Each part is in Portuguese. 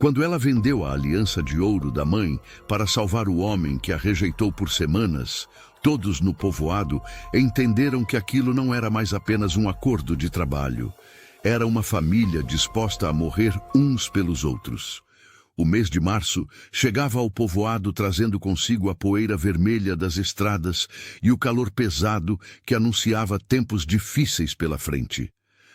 Quando ela vendeu a aliança de ouro da mãe para salvar o homem que a rejeitou por semanas, todos no povoado entenderam que aquilo não era mais apenas um acordo de trabalho. Era uma família disposta a morrer uns pelos outros. O mês de março chegava ao povoado trazendo consigo a poeira vermelha das estradas e o calor pesado que anunciava tempos difíceis pela frente.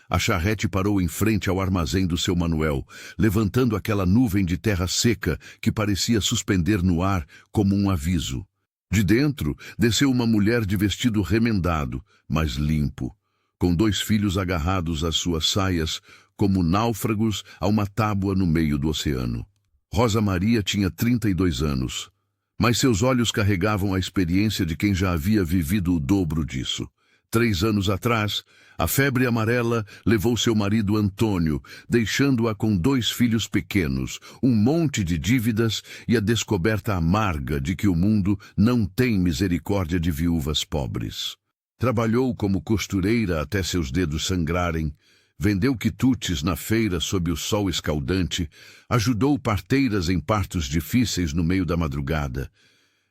A charrete parou em frente ao armazém do seu Manuel, levantando aquela nuvem de terra seca que parecia suspender no ar como um aviso. De dentro, desceu uma mulher de vestido remendado, mas limpo, com 2 filhos agarrados às suas saias, como náufragos a uma tábua no meio do oceano. Rosa Maria tinha 32 anos, mas seus olhos carregavam a experiência de quem já havia vivido o dobro disso. 3 anos atrás, a febre amarela levou seu marido Antônio, deixando-a com 2 filhos pequenos, um monte de dívidas e a descoberta amarga de que o mundo não tem misericórdia de viúvas pobres. Trabalhou como costureira até seus dedos sangrarem, vendeu quitutes na feira sob o sol escaldante, ajudou parteiras em partos difíceis no meio da madrugada.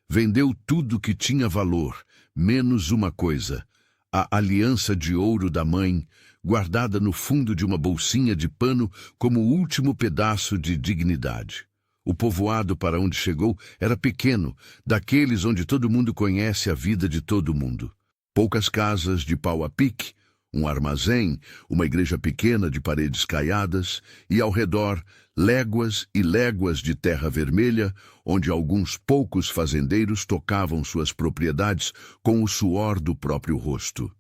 Vendeu tudo que tinha valor, menos uma coisa: a aliança de ouro da mãe, guardada no fundo de uma bolsinha de pano como o último pedaço de dignidade. O povoado para onde chegou era pequeno, daqueles onde todo mundo conhece a vida de todo mundo. Poucas casas de pau a pique, um armazém, uma igreja pequena de paredes caiadas e, ao redor, léguas e léguas de terra vermelha, onde alguns poucos fazendeiros tocavam suas propriedades com o suor do próprio rosto.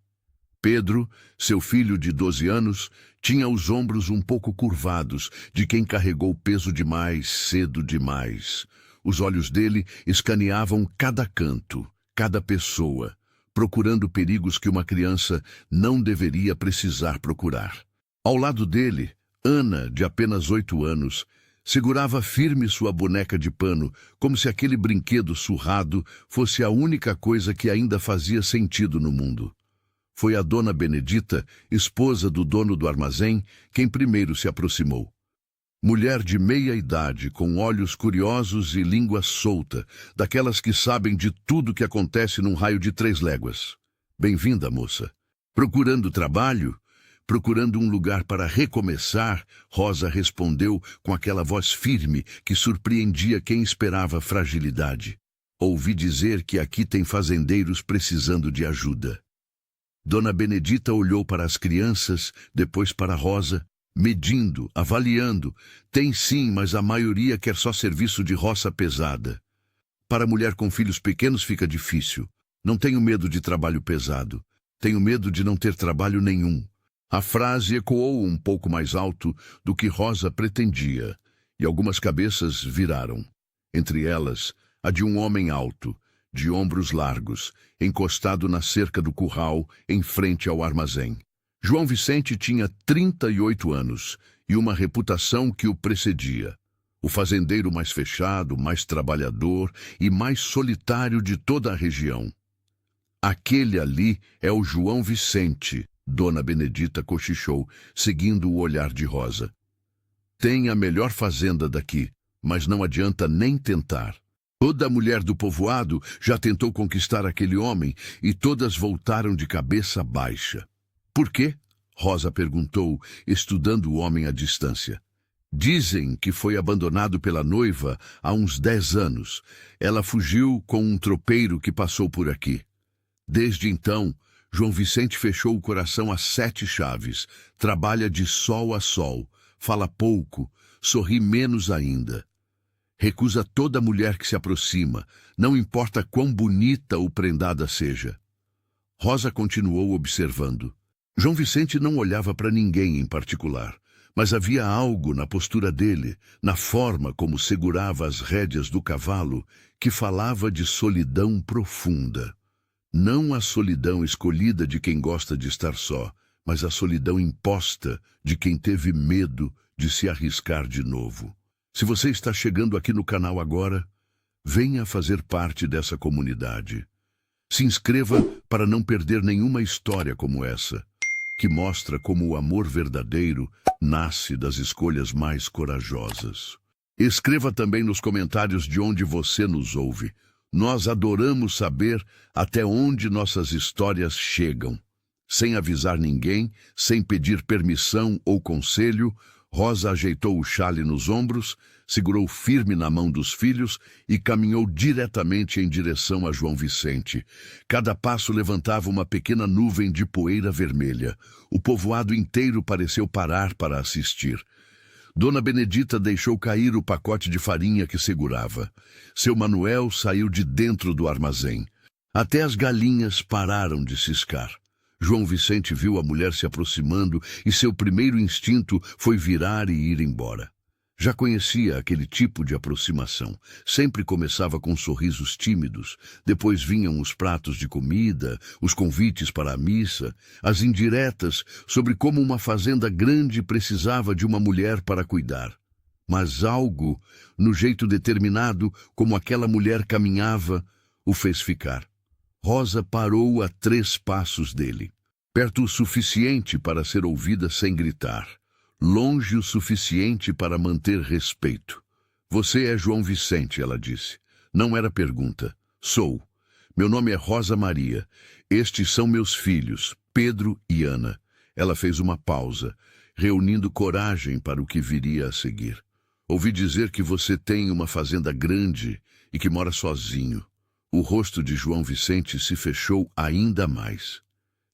Pedro, seu filho de 12 anos, tinha os ombros um pouco curvados, de quem carregou peso demais, cedo demais. Os olhos dele escaneavam cada canto, cada pessoa, procurando perigos que uma criança não deveria precisar procurar. Ao lado dele, Ana, de apenas 8 anos, segurava firme sua boneca de pano, como se aquele brinquedo surrado fosse a única coisa que ainda fazia sentido no mundo. Foi a dona Benedita, esposa do dono do armazém, quem primeiro se aproximou. Mulher de meia idade, com olhos curiosos e língua solta, daquelas que sabem de tudo que acontece num raio de 3 léguas. Bem-vinda, moça. Procurando trabalho? Procurando um lugar para recomeçar, Rosa respondeu com aquela voz firme que surpreendia quem esperava fragilidade. Ouvi dizer que aqui tem fazendeiros precisando de ajuda. Dona Benedita olhou para as crianças, depois para Rosa, medindo, avaliando. Tem sim, mas a maioria quer só serviço de roça pesada. Para mulher com filhos pequenos fica difícil. Não tenho medo de trabalho pesado. Tenho medo de não ter trabalho nenhum. A frase ecoou um pouco mais alto do que Rosa pretendia, e algumas cabeças viraram. Entre elas, a de um homem alto, de ombros largos, encostado na cerca do curral, em frente ao armazém. João Vicente tinha 38 anos e uma reputação que o precedia. O fazendeiro mais fechado, mais trabalhador e mais solitário de toda a região. Aquele ali é o João Vicente, Dona Benedita cochichou, seguindo o olhar de Rosa. Tem a melhor fazenda daqui, mas não adianta nem tentar. Toda mulher do povoado já tentou conquistar aquele homem e todas voltaram de cabeça baixa. Por quê? Rosa perguntou, estudando o homem à distância. Dizem que foi abandonado pela noiva há uns 10 anos. Ela fugiu com um tropeiro que passou por aqui. Desde então, João Vicente fechou o coração a 7 chaves, trabalha de sol a sol, fala pouco, sorri menos ainda. Recusa toda mulher que se aproxima, não importa quão bonita ou prendada seja. Rosa continuou observando. João Vicente não olhava para ninguém em particular, mas havia algo na postura dele, na forma como segurava as rédeas do cavalo, que falava de solidão profunda. Não a solidão escolhida de quem gosta de estar só, mas a solidão imposta de quem teve medo de se arriscar de novo. Se você está chegando aqui no canal agora, venha fazer parte dessa comunidade. Se inscreva para não perder nenhuma história como essa, que mostra como o amor verdadeiro nasce das escolhas mais corajosas. Escreva também nos comentários de onde você nos ouve. Nós adoramos saber até onde nossas histórias chegam. Sem avisar ninguém, sem pedir permissão ou conselho, Rosa ajeitou o xale nos ombros, segurou firme na mão dos filhos e caminhou diretamente em direção a João Vicente. Cada passo levantava uma pequena nuvem de poeira vermelha. O povoado inteiro pareceu parar para assistir. Dona Benedita deixou cair o pacote de farinha que segurava. Seu Manuel saiu de dentro do armazém. Até as galinhas pararam de ciscar. João Vicente viu a mulher se aproximando e seu primeiro instinto foi virar e ir embora. Já conhecia aquele tipo de aproximação. Sempre começava com sorrisos tímidos, depois vinham os pratos de comida, os convites para a missa, as indiretas sobre como uma fazenda grande precisava de uma mulher para cuidar. Mas algo, no jeito determinado como aquela mulher caminhava, o fez ficar. Rosa parou a 3 passos dele, perto o suficiente para ser ouvida sem gritar. Longe o suficiente para manter respeito. Você é João Vicente, ela disse. Não era pergunta. Sou. Meu nome é Rosa Maria. Estes são meus filhos, Pedro e Ana. Ela fez uma pausa, reunindo coragem para o que viria a seguir. Ouvi dizer que você tem uma fazenda grande e que mora sozinho. O rosto de João Vicente se fechou ainda mais.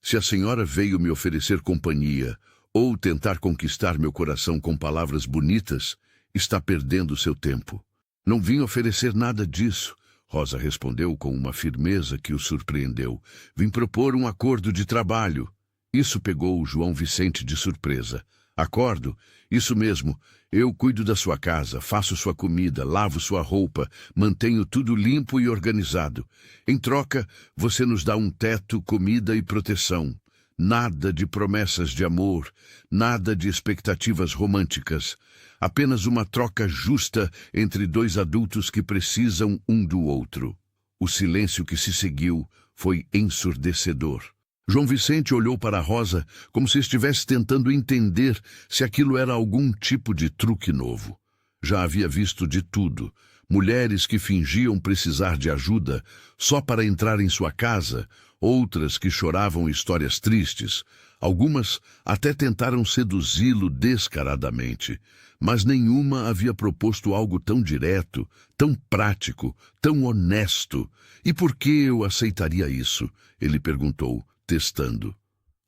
Se a senhora veio me oferecer companhia ou tentar conquistar meu coração com palavras bonitas, está perdendo seu tempo. Não vim oferecer nada disso, Rosa respondeu com uma firmeza que o surpreendeu. Vim propor um acordo de trabalho. Isso pegou o João Vicente de surpresa. Acordo? Isso mesmo. Eu cuido da sua casa, faço sua comida, lavo sua roupa, mantenho tudo limpo e organizado. Em troca, você nos dá um teto, comida e proteção. Nada de promessas de amor, nada de expectativas românticas. Apenas uma troca justa entre 2 adultos que precisam um do outro. O silêncio que se seguiu foi ensurdecedor. João Vicente olhou para Rosa como se estivesse tentando entender se aquilo era algum tipo de truque novo. Já havia visto de tudo. Mulheres que fingiam precisar de ajuda só para entrar em sua casa, outras que choravam histórias tristes. Algumas até tentaram seduzi-lo descaradamente, mas nenhuma havia proposto algo tão direto, tão prático, tão honesto. E por que eu aceitaria isso? Ele perguntou, testando.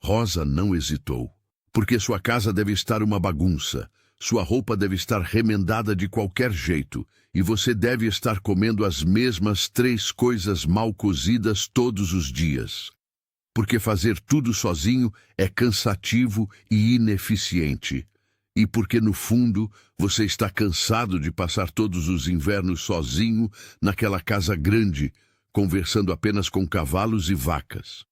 Rosa não hesitou. Porque sua casa deve estar uma bagunça. Sua roupa deve estar remendada de qualquer jeito, e você deve estar comendo as mesmas 3 coisas mal cozidas todos os dias. Porque fazer tudo sozinho é cansativo e ineficiente. E porque, no fundo, você está cansado de passar todos os invernos sozinho naquela casa grande, conversando apenas com cavalos e vacas.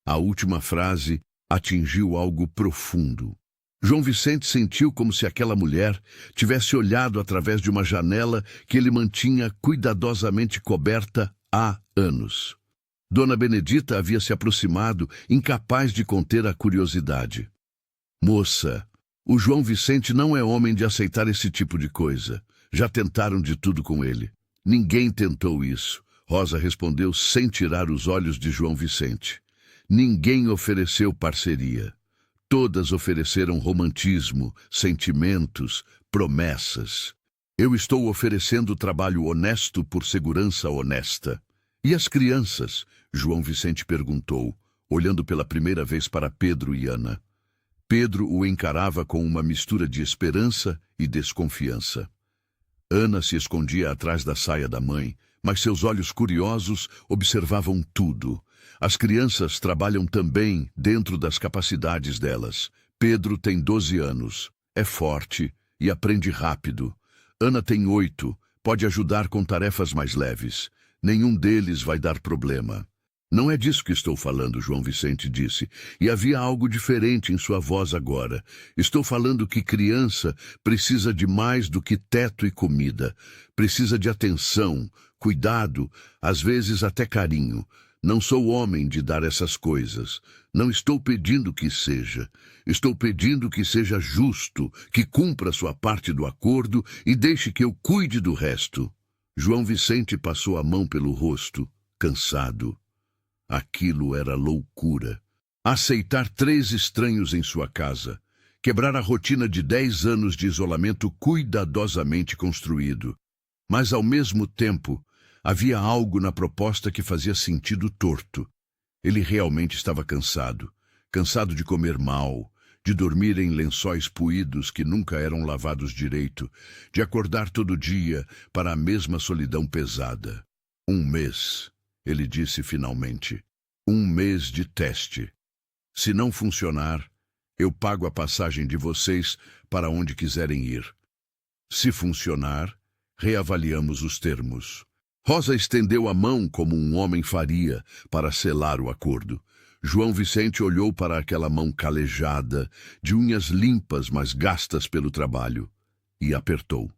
A última frase atingiu algo profundo. João Vicente sentiu como se aquela mulher tivesse olhado através de uma janela que ele mantinha cuidadosamente coberta há anos. Dona Benedita havia se aproximado, incapaz de conter a curiosidade. Moça, o João Vicente não é homem de aceitar esse tipo de coisa. Já tentaram de tudo com ele. Ninguém tentou isso, Rosa respondeu sem tirar os olhos de João Vicente. Ninguém ofereceu parceria. Todas ofereceram romantismo, sentimentos, promessas. Eu estou oferecendo trabalho honesto por segurança honesta. E as crianças? João Vicente perguntou, olhando pela primeira vez para Pedro e Ana. Pedro o encarava com uma mistura de esperança e desconfiança. Ana se escondia atrás da saia da mãe, mas seus olhos curiosos observavam tudo. As crianças trabalham também dentro das capacidades delas. Pedro tem 12 anos, é forte e aprende rápido. Ana tem 8, pode ajudar com tarefas mais leves. Nenhum deles vai dar problema. Não é disso que estou falando, João Vicente disse, e havia algo diferente em sua voz agora. Estou falando que criança precisa de mais do que teto e comida. Precisa de atenção, cuidado, às vezes até carinho. Não sou homem de dar essas coisas. Não estou pedindo que seja. Estou pedindo que seja justo, que cumpra sua parte do acordo e deixe que eu cuide do resto. João Vicente passou a mão pelo rosto, cansado. Aquilo era loucura. Aceitar 3 estranhos em sua casa. Quebrar a rotina de 10 anos de isolamento cuidadosamente construído. Mas, ao mesmo tempo, havia algo na proposta que fazia sentido torto. Ele realmente estava cansado. Cansado de comer mal, de dormir em lençóis puídos que nunca eram lavados direito, de acordar todo dia para a mesma solidão pesada. 1 mês, ele disse finalmente. 1 mês de teste. Se não funcionar, eu pago a passagem de vocês para onde quiserem ir. Se funcionar, reavaliamos os termos. Rosa estendeu a mão como um homem faria para selar o acordo. João Vicente olhou para aquela mão calejada, de unhas limpas, mas gastas pelo trabalho, e apertou.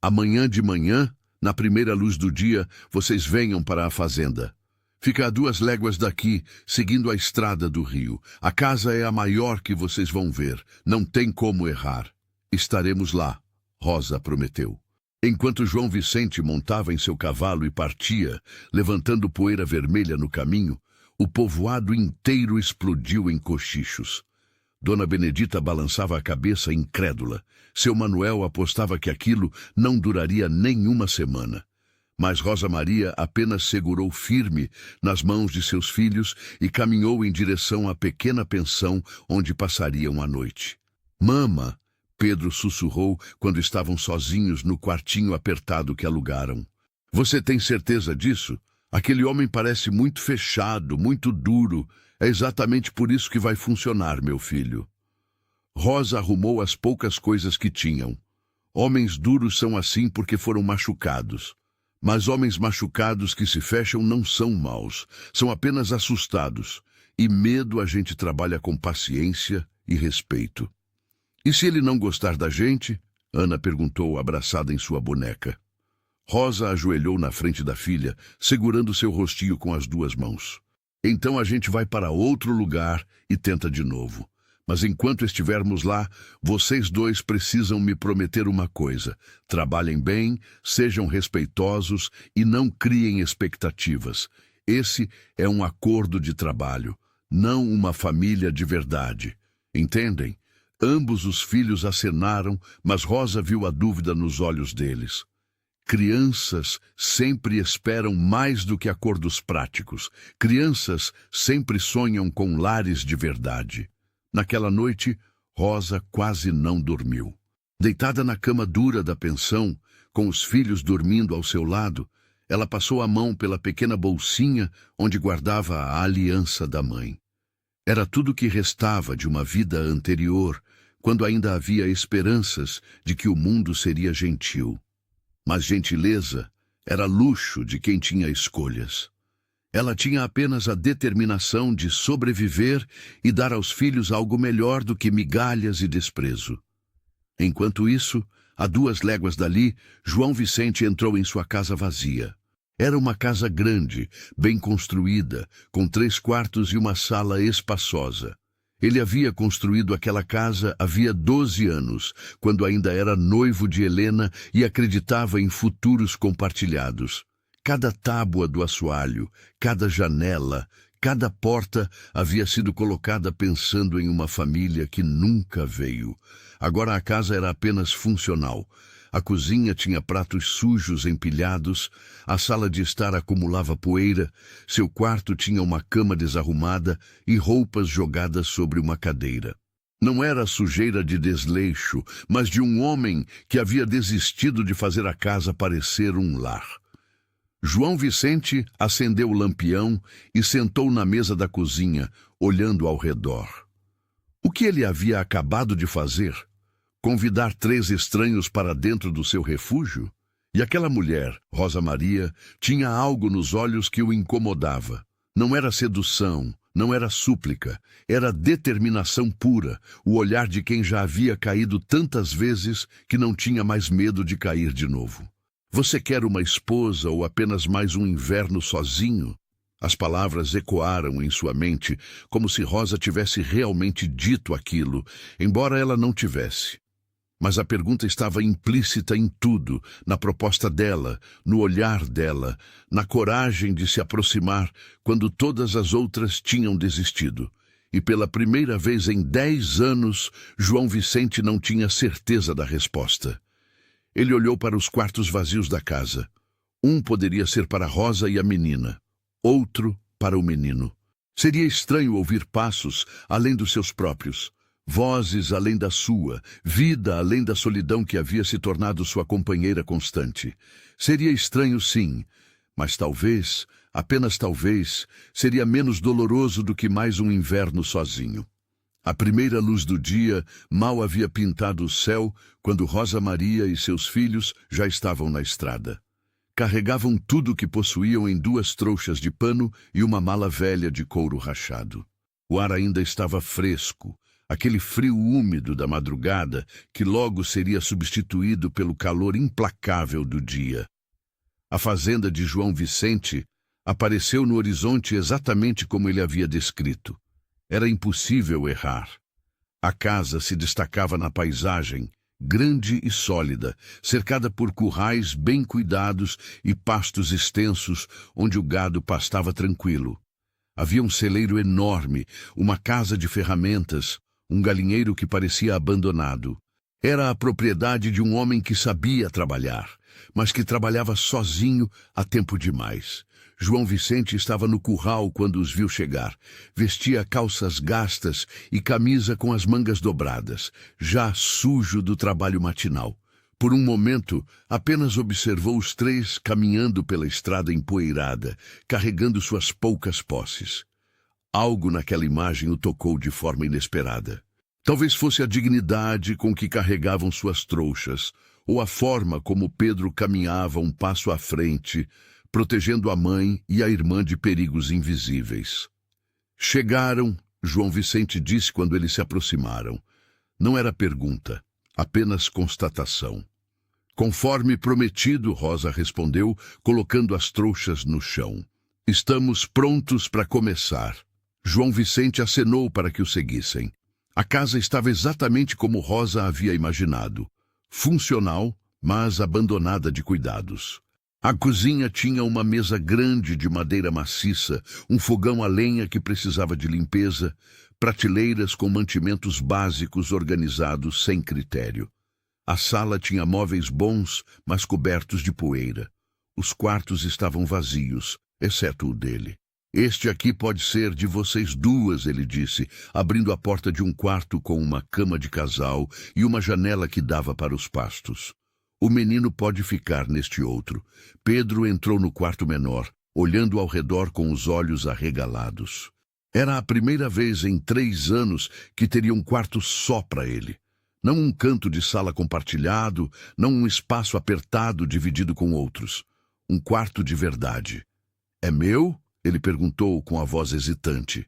Amanhã de manhã, na primeira luz do dia, vocês venham para a fazenda. Fica a 2 léguas daqui, seguindo a estrada do rio. A casa é a maior que vocês vão ver. Não tem como errar. Estaremos lá, Rosa prometeu. Enquanto João Vicente montava em seu cavalo e partia, levantando poeira vermelha no caminho, o povoado inteiro explodiu em cochichos. Dona Benedita balançava a cabeça incrédula. Seu Manuel apostava que aquilo não duraria nem 1 semana. Mas Rosa Maria apenas segurou firme nas mãos de seus filhos e caminhou em direção à pequena pensão onde passariam a noite. Mama! Pedro sussurrou quando estavam sozinhos no quartinho apertado que alugaram. Você tem certeza disso? Aquele homem parece muito fechado, muito duro. É exatamente por isso que vai funcionar, meu filho. Rosa arrumou as poucas coisas que tinham. Homens duros são assim porque foram machucados. Mas homens machucados que se fecham não são maus, são apenas assustados. E medo a gente trabalha com paciência e respeito. E se ele não gostar da gente? Ana perguntou, abraçada em sua boneca. Rosa ajoelhou na frente da filha, segurando seu rostinho com as 2 mãos. Então a gente vai para outro lugar e tenta de novo. Mas enquanto estivermos lá, vocês 2 precisam me prometer uma coisa. Trabalhem bem, sejam respeitosos e não criem expectativas. Esse é um acordo de trabalho, não uma família de verdade. Entendem? Ambos os filhos acenaram, mas Rosa viu a dúvida nos olhos deles. Crianças sempre esperam mais do que acordos práticos. Crianças sempre sonham com lares de verdade. Naquela noite, Rosa quase não dormiu. Deitada na cama dura da pensão, com os filhos dormindo ao seu lado, ela passou a mão pela pequena bolsinha onde guardava a aliança da mãe. Era tudo o que restava de uma vida anterior, quando ainda havia esperanças de que o mundo seria gentil. Mas gentileza era luxo de quem tinha escolhas. Ela tinha apenas a determinação de sobreviver e dar aos filhos algo melhor do que migalhas e desprezo. Enquanto isso, a 2 léguas dali, João Vicente entrou em sua casa vazia. Era uma casa grande, bem construída, com 3 quartos e uma sala espaçosa. Ele havia construído aquela casa havia 12 anos, quando ainda era noivo de Helena e acreditava em futuros compartilhados. Cada tábua do assoalho, cada janela, cada porta havia sido colocada pensando em uma família que nunca veio. Agora a casa era apenas funcional. A cozinha tinha pratos sujos empilhados, a sala de estar acumulava poeira, seu quarto tinha uma cama desarrumada e roupas jogadas sobre uma cadeira. Não era sujeira de desleixo, mas de um homem que havia desistido de fazer a casa parecer um lar. João Vicente acendeu o lampião e sentou na mesa da cozinha, olhando ao redor. O que ele havia acabado de fazer? Convidar 3 estranhos para dentro do seu refúgio? E aquela mulher, Rosa Maria, tinha algo nos olhos que o incomodava. Não era sedução, não era súplica, era determinação pura, o olhar de quem já havia caído tantas vezes que não tinha mais medo de cair de novo. Você quer uma esposa ou apenas mais um inverno sozinho? As palavras ecoaram em sua mente como se Rosa tivesse realmente dito aquilo, embora ela não tivesse. Mas a pergunta estava implícita em tudo, na proposta dela, no olhar dela, na coragem de se aproximar quando todas as outras tinham desistido. E pela primeira vez em 10 anos, João Vicente não tinha certeza da resposta. Ele olhou para os quartos vazios da casa. Um poderia ser para Rosa e a menina, outro para o menino. Seria estranho ouvir passos além dos seus próprios. Vozes além da sua, vida além da solidão que havia se tornado sua companheira constante. Seria estranho, sim, mas talvez, apenas talvez, seria menos doloroso do que mais um inverno sozinho. A primeira luz do dia mal havia pintado o céu quando Rosa Maria e seus filhos já estavam na estrada. Carregavam tudo o que possuíam em 2 trouxas de pano e uma mala velha de couro rachado. O ar ainda estava fresco, aquele frio úmido da madrugada que logo seria substituído pelo calor implacável do dia. A fazenda de João Vicente apareceu no horizonte exatamente como ele havia descrito. Era impossível errar. A casa se destacava na paisagem, grande e sólida, cercada por currais bem cuidados e pastos extensos onde o gado pastava tranquilo. Havia um celeiro enorme, uma casa de ferramentas, um galinheiro que parecia abandonado. Era a propriedade de um homem que sabia trabalhar, mas que trabalhava sozinho há tempo demais. João Vicente estava no curral quando os viu chegar. Vestia calças gastas e camisa com as mangas dobradas, já sujo do trabalho matinal. Por um momento, apenas observou os 3 caminhando pela estrada empoeirada, carregando suas poucas posses. Algo naquela imagem o tocou de forma inesperada. Talvez fosse a dignidade com que carregavam suas trouxas, ou a forma como Pedro caminhava um passo à frente, protegendo a mãe e a irmã de perigos invisíveis. Chegaram, João Vicente disse quando eles se aproximaram. Não era pergunta, apenas constatação. Conforme prometido, Rosa respondeu, colocando as trouxas no chão. Estamos prontos para começar. João Vicente acenou para que o seguissem. A casa estava exatamente como Rosa havia imaginado. Funcional, mas abandonada de cuidados. A cozinha tinha uma mesa grande de madeira maciça, um fogão a lenha que precisava de limpeza, prateleiras com mantimentos básicos organizados sem critério. A sala tinha móveis bons, mas cobertos de poeira. Os quartos estavam vazios, exceto o dele. Este aqui pode ser de vocês 2, ele disse, abrindo a porta de um quarto com uma cama de casal e uma janela que dava para os pastos. O menino pode ficar neste outro. Pedro entrou no quarto menor, olhando ao redor com os olhos arregalados. Era a primeira vez em 3 anos que teria um quarto só para ele. Não um canto de sala compartilhado, não um espaço apertado dividido com outros. Um quarto de verdade. É meu? Ele perguntou com a voz hesitante.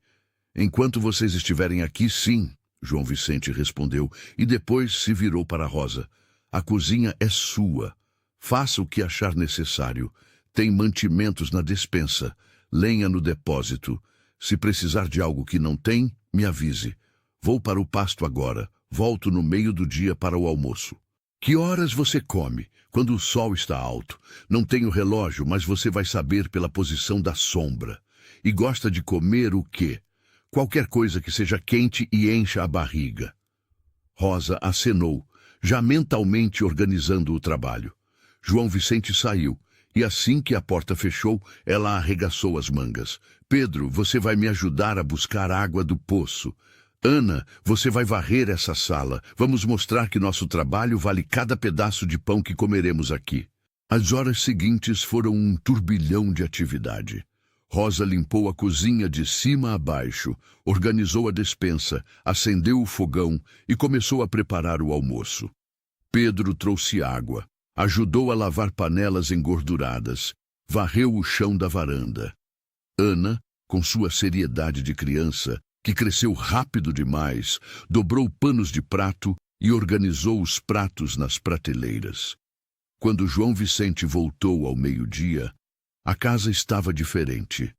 Enquanto vocês estiverem aqui, sim, João Vicente respondeu, e depois se virou para Rosa. A cozinha é sua. Faça o que achar necessário. Tem mantimentos na despensa, lenha no depósito. Se precisar de algo que não tem, me avise. Vou para o pasto agora. Volto no meio do dia para o almoço. Que horas você come? Quando o sol está alto. Não tenho relógio, mas você vai saber pela posição da sombra. E gosta de comer o quê? Qualquer coisa que seja quente e encha a barriga. Rosa acenou, já mentalmente organizando o trabalho. João Vicente saiu, e assim que a porta fechou, ela arregaçou as mangas. Pedro, você vai me ajudar a buscar água do poço. Ana, você vai varrer essa sala. Vamos mostrar que nosso trabalho vale cada pedaço de pão que comeremos aqui. As horas seguintes foram um turbilhão de atividade. Rosa limpou a cozinha de cima a baixo, organizou a despensa, acendeu o fogão e começou a preparar o almoço. Pedro trouxe água, ajudou a lavar panelas engorduradas, varreu o chão da varanda. Ana, com sua seriedade de criança, que cresceu rápido demais, dobrou panos de prato e organizou os pratos nas prateleiras. Quando João Vicente voltou ao meio-dia, a casa estava diferente.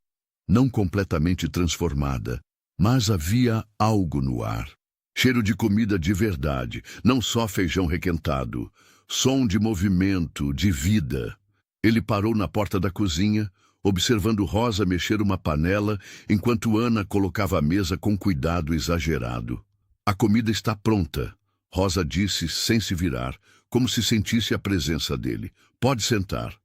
não completamente transformada, mas havia algo no ar. Cheiro de comida de verdade, não só feijão requentado. Som de movimento, de vida. Ele parou na porta da cozinha, observando Rosa mexer uma panela, enquanto Ana colocava a mesa com cuidado exagerado. A comida está pronta, Rosa disse sem se virar, como se sentisse a presença dele. Pode sentar.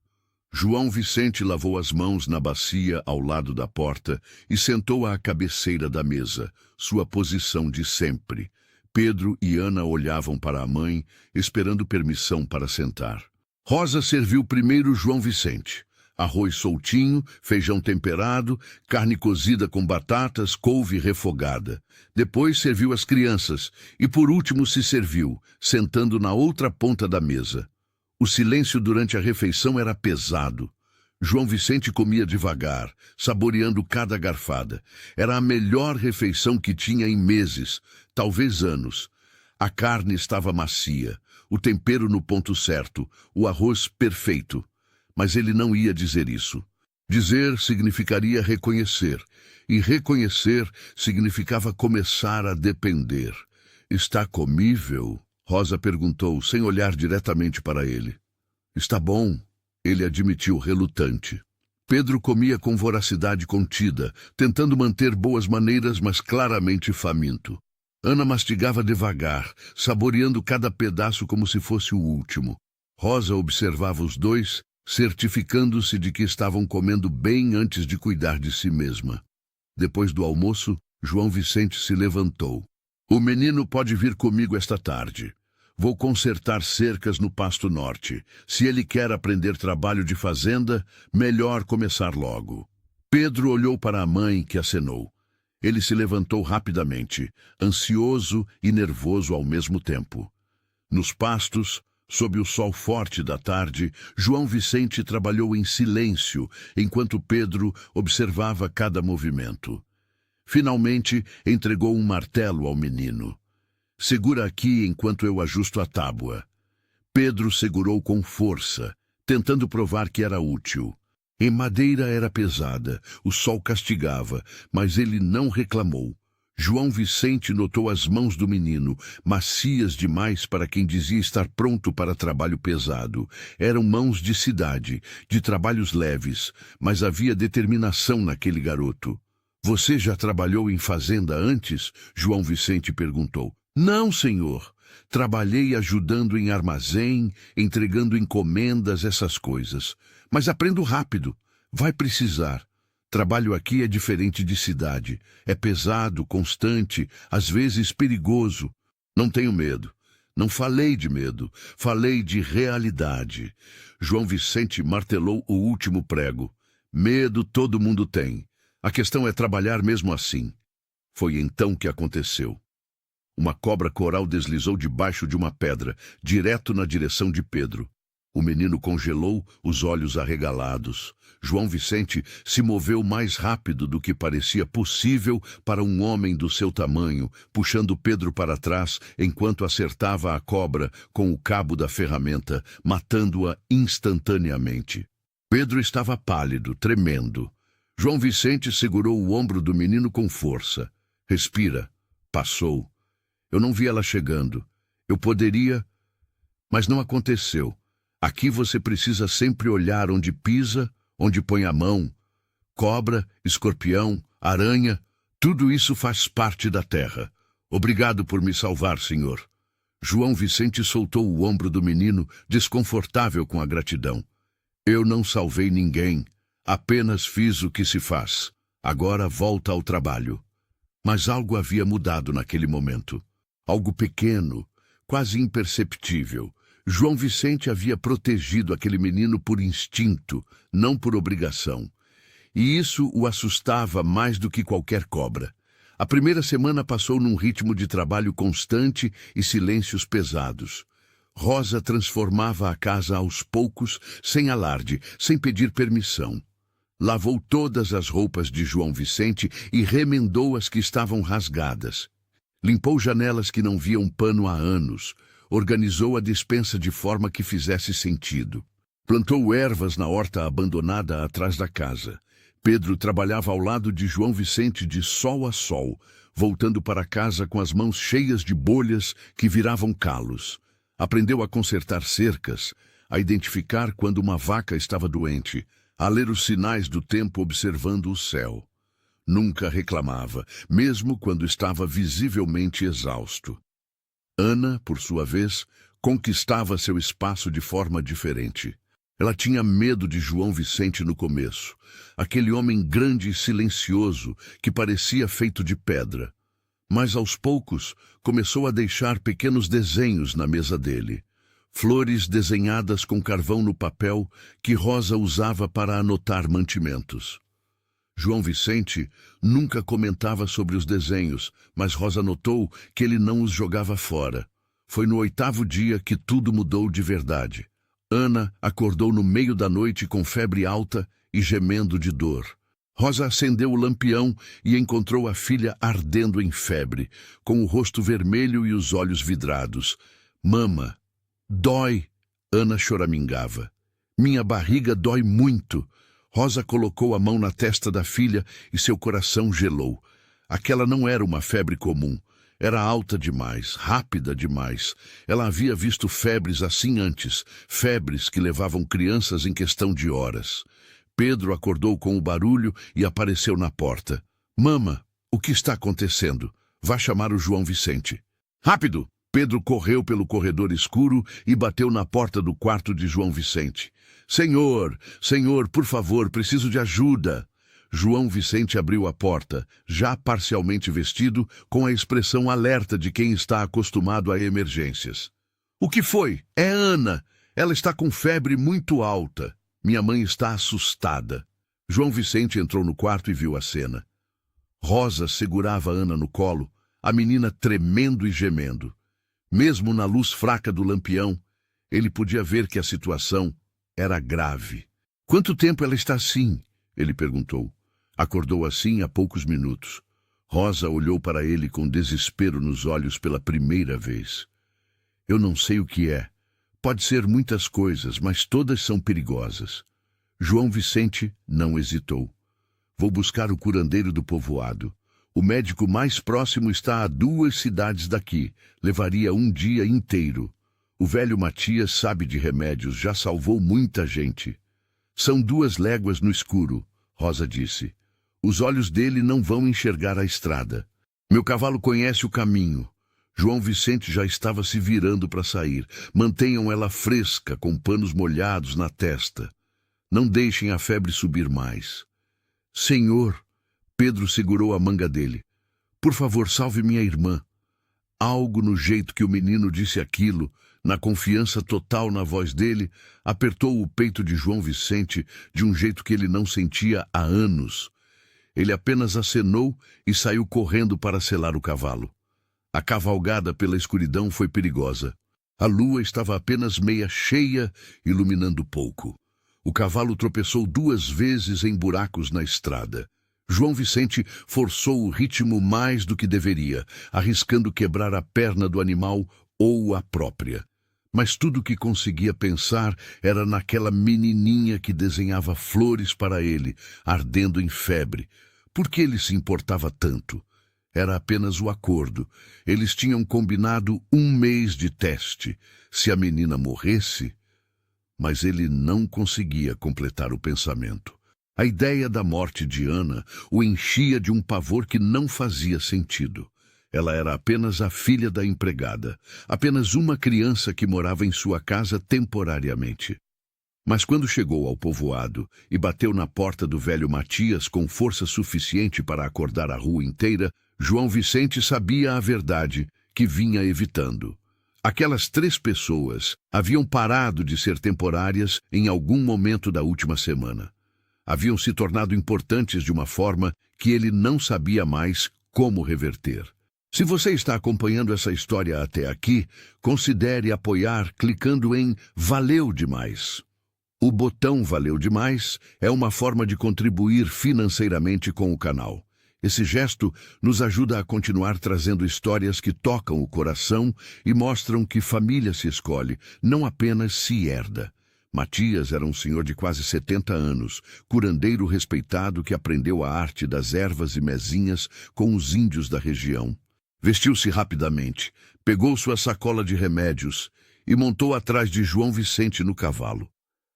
João Vicente lavou as mãos na bacia ao lado da porta e sentou à cabeceira da mesa, sua posição de sempre. Pedro e Ana olhavam para a mãe, esperando permissão para sentar. Rosa serviu primeiro João Vicente. Arroz soltinho, feijão temperado, carne cozida com batatas, couve refogada. Depois serviu as crianças e por último se serviu, sentando na outra ponta da mesa. O silêncio durante a refeição era pesado. João Vicente comia devagar, saboreando cada garfada. Era a melhor refeição que tinha em meses, talvez anos. A carne estava macia, o tempero no ponto certo, o arroz perfeito. Mas ele não ia dizer isso. Dizer significaria reconhecer, e reconhecer significava começar a depender. Está comível? Rosa perguntou, sem olhar diretamente para ele. Está bom. Ele admitiu, relutante. Pedro comia com voracidade contida, tentando manter boas maneiras, mas claramente faminto. Ana mastigava devagar, saboreando cada pedaço como se fosse o último. Rosa observava os dois, certificando-se de que estavam comendo bem antes de cuidar de si mesma. Depois do almoço, João Vicente se levantou. O menino pode vir comigo esta tarde. Vou consertar cercas no Pasto Norte. Se ele quer aprender trabalho de fazenda, melhor começar logo. Pedro olhou para a mãe, que acenou. Ele se levantou rapidamente, ansioso e nervoso ao mesmo tempo. Nos pastos, sob o sol forte da tarde, João Vicente trabalhou em silêncio, enquanto Pedro observava cada movimento. Finalmente, entregou um martelo ao menino. Segura aqui enquanto eu ajusto a tábua. Pedro segurou com força, tentando provar que era útil. Em madeira era pesada, o sol castigava, mas ele não reclamou. João Vicente notou as mãos do menino, macias demais para quem dizia estar pronto para trabalho pesado. Eram mãos de cidade, de trabalhos leves, mas havia determinação naquele garoto. Você já trabalhou em fazenda antes? João Vicente perguntou. Não, senhor. Trabalhei ajudando em armazém, entregando encomendas, essas coisas. Mas aprendo rápido. Vai precisar. Trabalho aqui é diferente de cidade. É pesado, constante, às vezes perigoso. Não tenho medo. Não falei de medo. Falei de realidade. João Vicente martelou o último prego. Medo todo mundo tem. A questão é trabalhar mesmo assim. Foi então que aconteceu. Uma cobra coral deslizou debaixo de uma pedra, direto na direção de Pedro. O menino congelou, os olhos arregalados. João Vicente se moveu mais rápido do que parecia possível para um homem do seu tamanho, puxando Pedro para trás enquanto acertava a cobra com o cabo da ferramenta, matando-a instantaneamente. Pedro estava pálido, tremendo. João Vicente segurou o ombro do menino com força. Respira. Passou. Eu não vi ela chegando. Eu poderia, mas não aconteceu. Aqui você precisa sempre olhar onde pisa, onde põe a mão. Cobra, escorpião, aranha, tudo isso faz parte da terra. Obrigado por me salvar, senhor. João Vicente soltou o ombro do menino, desconfortável com a gratidão. Eu não salvei ninguém, apenas fiz o que se faz. Agora volta ao trabalho. Mas algo havia mudado naquele momento. Algo pequeno, quase imperceptível. João Vicente havia protegido aquele menino por instinto, não por obrigação. E isso o assustava mais do que qualquer cobra. A primeira semana passou num ritmo de trabalho constante e silêncios pesados. Rosa transformava a casa aos poucos, sem alarde, sem pedir permissão. Lavou todas as roupas de João Vicente e remendou as que estavam rasgadas. Limpou janelas que não viam pano há anos. Organizou a despensa de forma que fizesse sentido. Plantou ervas na horta abandonada atrás da casa. Pedro trabalhava ao lado de João Vicente de sol a sol, voltando para casa com as mãos cheias de bolhas que viravam calos. Aprendeu a consertar cercas, a identificar quando uma vaca estava doente, a ler os sinais do tempo observando o céu. Nunca reclamava, mesmo quando estava visivelmente exausto. Ana, por sua vez, conquistava seu espaço de forma diferente. Ela tinha medo de João Vicente no começo, aquele homem grande e silencioso que parecia feito de pedra. Mas aos poucos começou a deixar pequenos desenhos na mesa dele. Flores desenhadas com carvão no papel que Rosa usava para anotar mantimentos. João Vicente nunca comentava sobre os desenhos, mas Rosa notou que ele não os jogava fora. Foi no 8º dia que tudo mudou de verdade. Ana acordou no meio da noite com febre alta e gemendo de dor. Rosa acendeu o lampião e encontrou a filha ardendo em febre, com o rosto vermelho e os olhos vidrados. Mama, dói, Ana choramingava. Minha barriga dói muito. Rosa colocou a mão na testa da filha e seu coração gelou. Aquela não era uma febre comum. Era alta demais, rápida demais. Ela havia visto febres assim antes, febres que levavam crianças em questão de horas. Pedro acordou com o barulho e apareceu na porta. Mama, o que está acontecendo? Vá chamar o João Vicente. Rápido! Pedro correu pelo corredor escuro e bateu na porta do quarto de João Vicente. Senhor, senhor, por favor, preciso de ajuda. João Vicente abriu a porta, já parcialmente vestido, com a expressão alerta de quem está acostumado a emergências. O que foi? É Ana. Ela está com febre muito alta. Minha mãe está assustada. João Vicente entrou no quarto e viu a cena. Rosa segurava Ana no colo, a menina tremendo e gemendo. Mesmo na luz fraca do lampião, ele podia ver que a situação era grave. Quanto tempo ela está assim? Ele perguntou. Acordou assim há poucos minutos. Rosa olhou para ele com desespero nos olhos pela primeira vez. Eu não sei o que é. Pode ser muitas coisas, mas todas são perigosas. João Vicente não hesitou. Vou buscar o curandeiro do povoado. O médico mais próximo está a 2 cidades daqui. Levaria um dia inteiro. O velho Matias sabe de remédios, já salvou muita gente. São 2 léguas no escuro, Rosa disse. Os olhos dele não vão enxergar a estrada. Meu cavalo conhece o caminho. João Vicente já estava se virando para sair. Mantenham ela fresca, com panos molhados na testa. Não deixem a febre subir mais. Senhor, Pedro segurou a manga dele. Por favor, salve minha irmã. Algo no jeito que o menino disse aquilo, na confiança total na voz dele, apertou o peito de João Vicente de um jeito que ele não sentia há anos. Ele apenas acenou e saiu correndo para selar o cavalo. A cavalgada pela escuridão foi perigosa. A lua estava apenas meia cheia, iluminando pouco. O cavalo tropeçou 2 vezes em buracos na estrada. João Vicente forçou o ritmo mais do que deveria, arriscando quebrar a perna do animal ou a própria. Mas tudo o que conseguia pensar era naquela menininha que desenhava flores para ele, ardendo em febre. Por que ele se importava tanto? Era apenas o acordo. Eles tinham combinado 1 mês de teste. Se a menina morresse... Mas ele não conseguia completar o pensamento. A ideia da morte de Ana o enchia de um pavor que não fazia sentido. Ela era apenas a filha da empregada, apenas uma criança que morava em sua casa temporariamente. Mas quando chegou ao povoado e bateu na porta do velho Matias com força suficiente para acordar a rua inteira, João Vicente sabia a verdade que vinha evitando. Aquelas 3 pessoas haviam parado de ser temporárias em algum momento da última semana. Haviam se tornado importantes de uma forma que ele não sabia mais como reverter. Se você está acompanhando essa história até aqui, considere apoiar clicando em Valeu Demais. O botão Valeu Demais é uma forma de contribuir financeiramente com o canal. Esse gesto nos ajuda a continuar trazendo histórias que tocam o coração e mostram que família se escolhe, não apenas se herda. Matias era um senhor de quase 70 anos, curandeiro respeitado que aprendeu a arte das ervas e mezinhas com os índios da região. Vestiu-se rapidamente, pegou sua sacola de remédios e montou atrás de João Vicente no cavalo.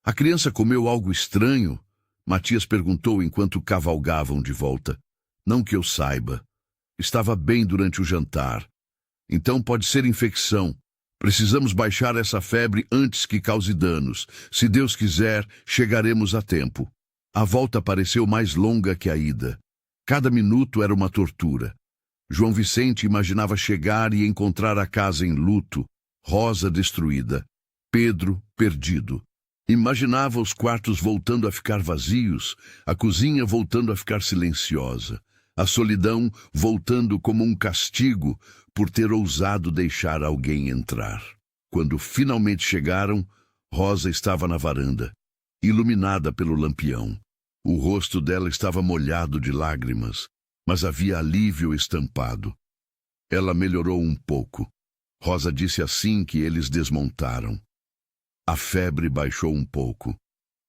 A criança comeu algo estranho? Matias perguntou enquanto cavalgavam de volta. Não que eu saiba. Estava bem durante o jantar. Então pode ser infecção. Precisamos baixar essa febre antes que cause danos. Se Deus quiser, chegaremos a tempo. A volta pareceu mais longa que a ida. Cada minuto era uma tortura. João Vicente imaginava chegar e encontrar a casa em luto, Rosa destruída, Pedro perdido. Imaginava os quartos voltando a ficar vazios, a cozinha voltando a ficar silenciosa, a solidão voltando como um castigo por ter ousado deixar alguém entrar. Quando finalmente chegaram, Rosa estava na varanda, iluminada pelo lampião. O rosto dela estava molhado de lágrimas, mas havia alívio estampado. Ela melhorou um pouco. Rosa disse assim que eles desmontaram. A febre baixou um pouco,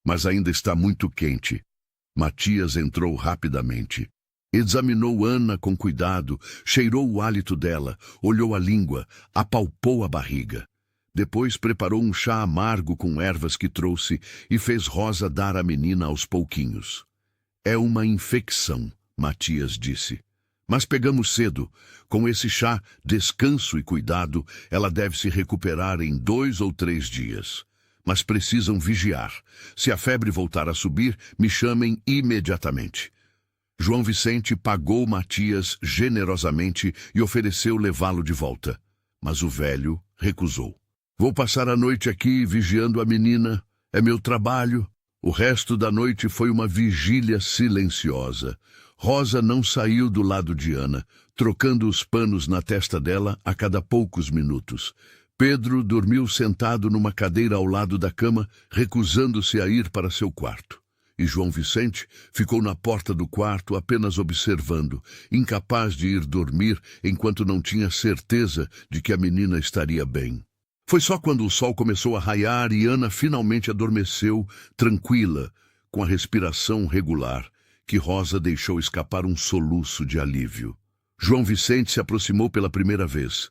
mas ainda está muito quente. Matias entrou rapidamente. Examinou Ana com cuidado, cheirou o hálito dela, olhou a língua, apalpou a barriga. Depois preparou um chá amargo com ervas que trouxe e fez Rosa dar à menina aos pouquinhos. É uma infecção, Matias disse. Mas pegamos cedo. Com esse chá, descanso e cuidado, ela deve se recuperar em 2 ou 3 dias. Mas precisam vigiar. Se a febre voltar a subir, me chamem imediatamente. João Vicente pagou Matias generosamente e ofereceu levá-lo de volta. Mas o velho recusou. Vou passar a noite aqui vigiando a menina. É meu trabalho. O resto da noite foi uma vigília silenciosa. Rosa não saiu do lado de Ana, trocando os panos na testa dela a cada poucos minutos. Pedro dormiu sentado numa cadeira ao lado da cama, recusando-se a ir para seu quarto. E João Vicente ficou na porta do quarto apenas observando, incapaz de ir dormir enquanto não tinha certeza de que a menina estaria bem. Foi só quando o sol começou a raiar e Ana finalmente adormeceu, tranquila, com a respiração regular, que Rosa deixou escapar um soluço de alívio. João Vicente se aproximou pela primeira vez.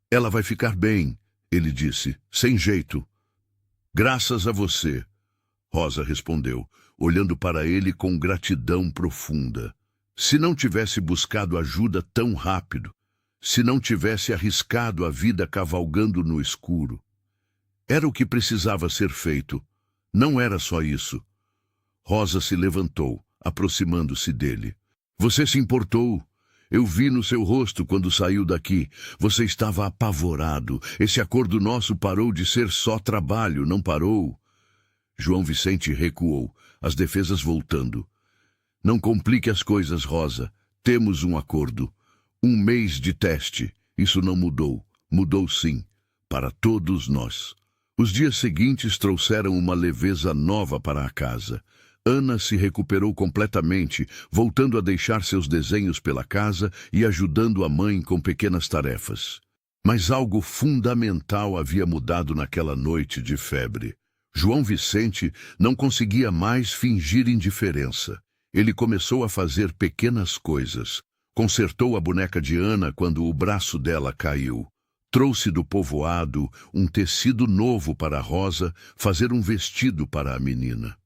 Ela vai ficar bem, ele disse, sem jeito. Graças a você, Rosa respondeu, olhando para ele com gratidão profunda. Se não tivesse buscado ajuda tão rápido, se não tivesse arriscado a vida cavalgando no escuro. Era o que precisava ser feito. Não era só isso. Rosa se levantou, aproximando-se dele. Você se importou. Eu vi no seu rosto quando saiu daqui. Você estava apavorado. Esse acordo nosso parou de ser só trabalho, não parou? João Vicente recuou, as defesas voltando. Não complique as coisas, Rosa. Temos um acordo. 1 mês de teste. Isso não mudou. Mudou sim. Para todos nós. Os dias seguintes trouxeram uma leveza nova para a casa. Ana se recuperou completamente, voltando a deixar seus desenhos pela casa e ajudando a mãe com pequenas tarefas. Mas algo fundamental havia mudado naquela noite de febre. João Vicente não conseguia mais fingir indiferença. Ele começou a fazer pequenas coisas. Consertou a boneca de Ana quando o braço dela caiu. Trouxe do povoado um tecido novo para Rosa fazer um vestido para a menina.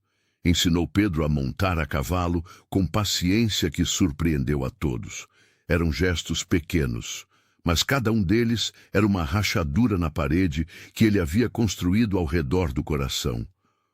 Ensinou Pedro a montar a cavalo com paciência que surpreendeu a todos. Eram gestos pequenos, mas cada um deles era uma rachadura na parede que ele havia construído ao redor do coração.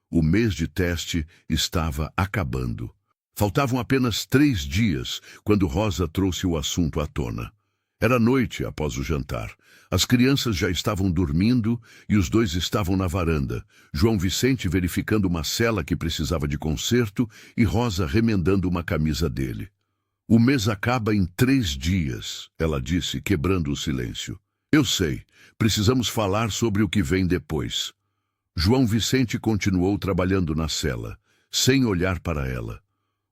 O mês de teste estava acabando. Faltavam apenas 3 dias quando Rosa trouxe o assunto à tona. Era noite após o jantar. As crianças já estavam dormindo e os dois estavam na varanda. João Vicente verificando uma cela que precisava de conserto e Rosa remendando uma camisa dele. O mês acaba em 3 dias, ela disse, quebrando o silêncio. Eu sei, precisamos falar sobre o que vem depois. João Vicente continuou trabalhando na cela, sem olhar para ela.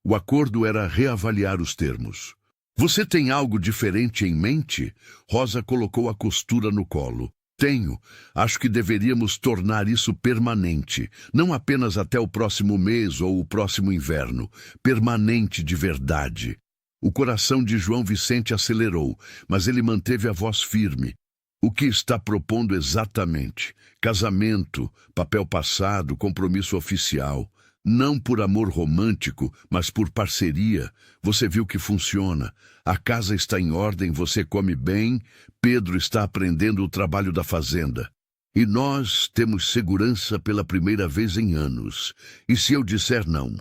O acordo era reavaliar os termos. Você tem algo diferente em mente? Rosa colocou a costura no colo. Tenho. Acho que deveríamos tornar isso permanente, não apenas até o próximo mês ou o próximo inverno. Permanente de verdade. O coração de João Vicente acelerou, mas ele manteve a voz firme. O que está propondo exatamente? Casamento, papel passado, compromisso oficial. Não por amor romântico, mas por parceria. Você viu que funciona. A casa está em ordem, você come bem. Pedro está aprendendo o trabalho da fazenda. E nós temos segurança pela primeira vez em anos. E se eu disser não?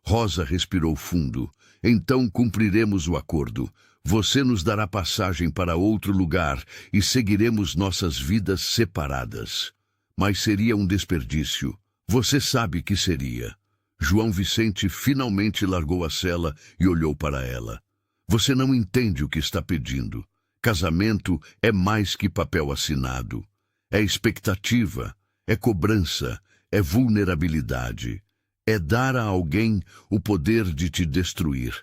Rosa respirou fundo. Então cumpriremos o acordo. Você nos dará passagem para outro lugar e seguiremos nossas vidas separadas. Mas seria um desperdício. Você sabe que seria. João Vicente finalmente largou a cela e olhou para ela. Você não entende o que está pedindo. Casamento é mais que papel assinado. É expectativa, é cobrança, é vulnerabilidade. É dar a alguém o poder de te destruir.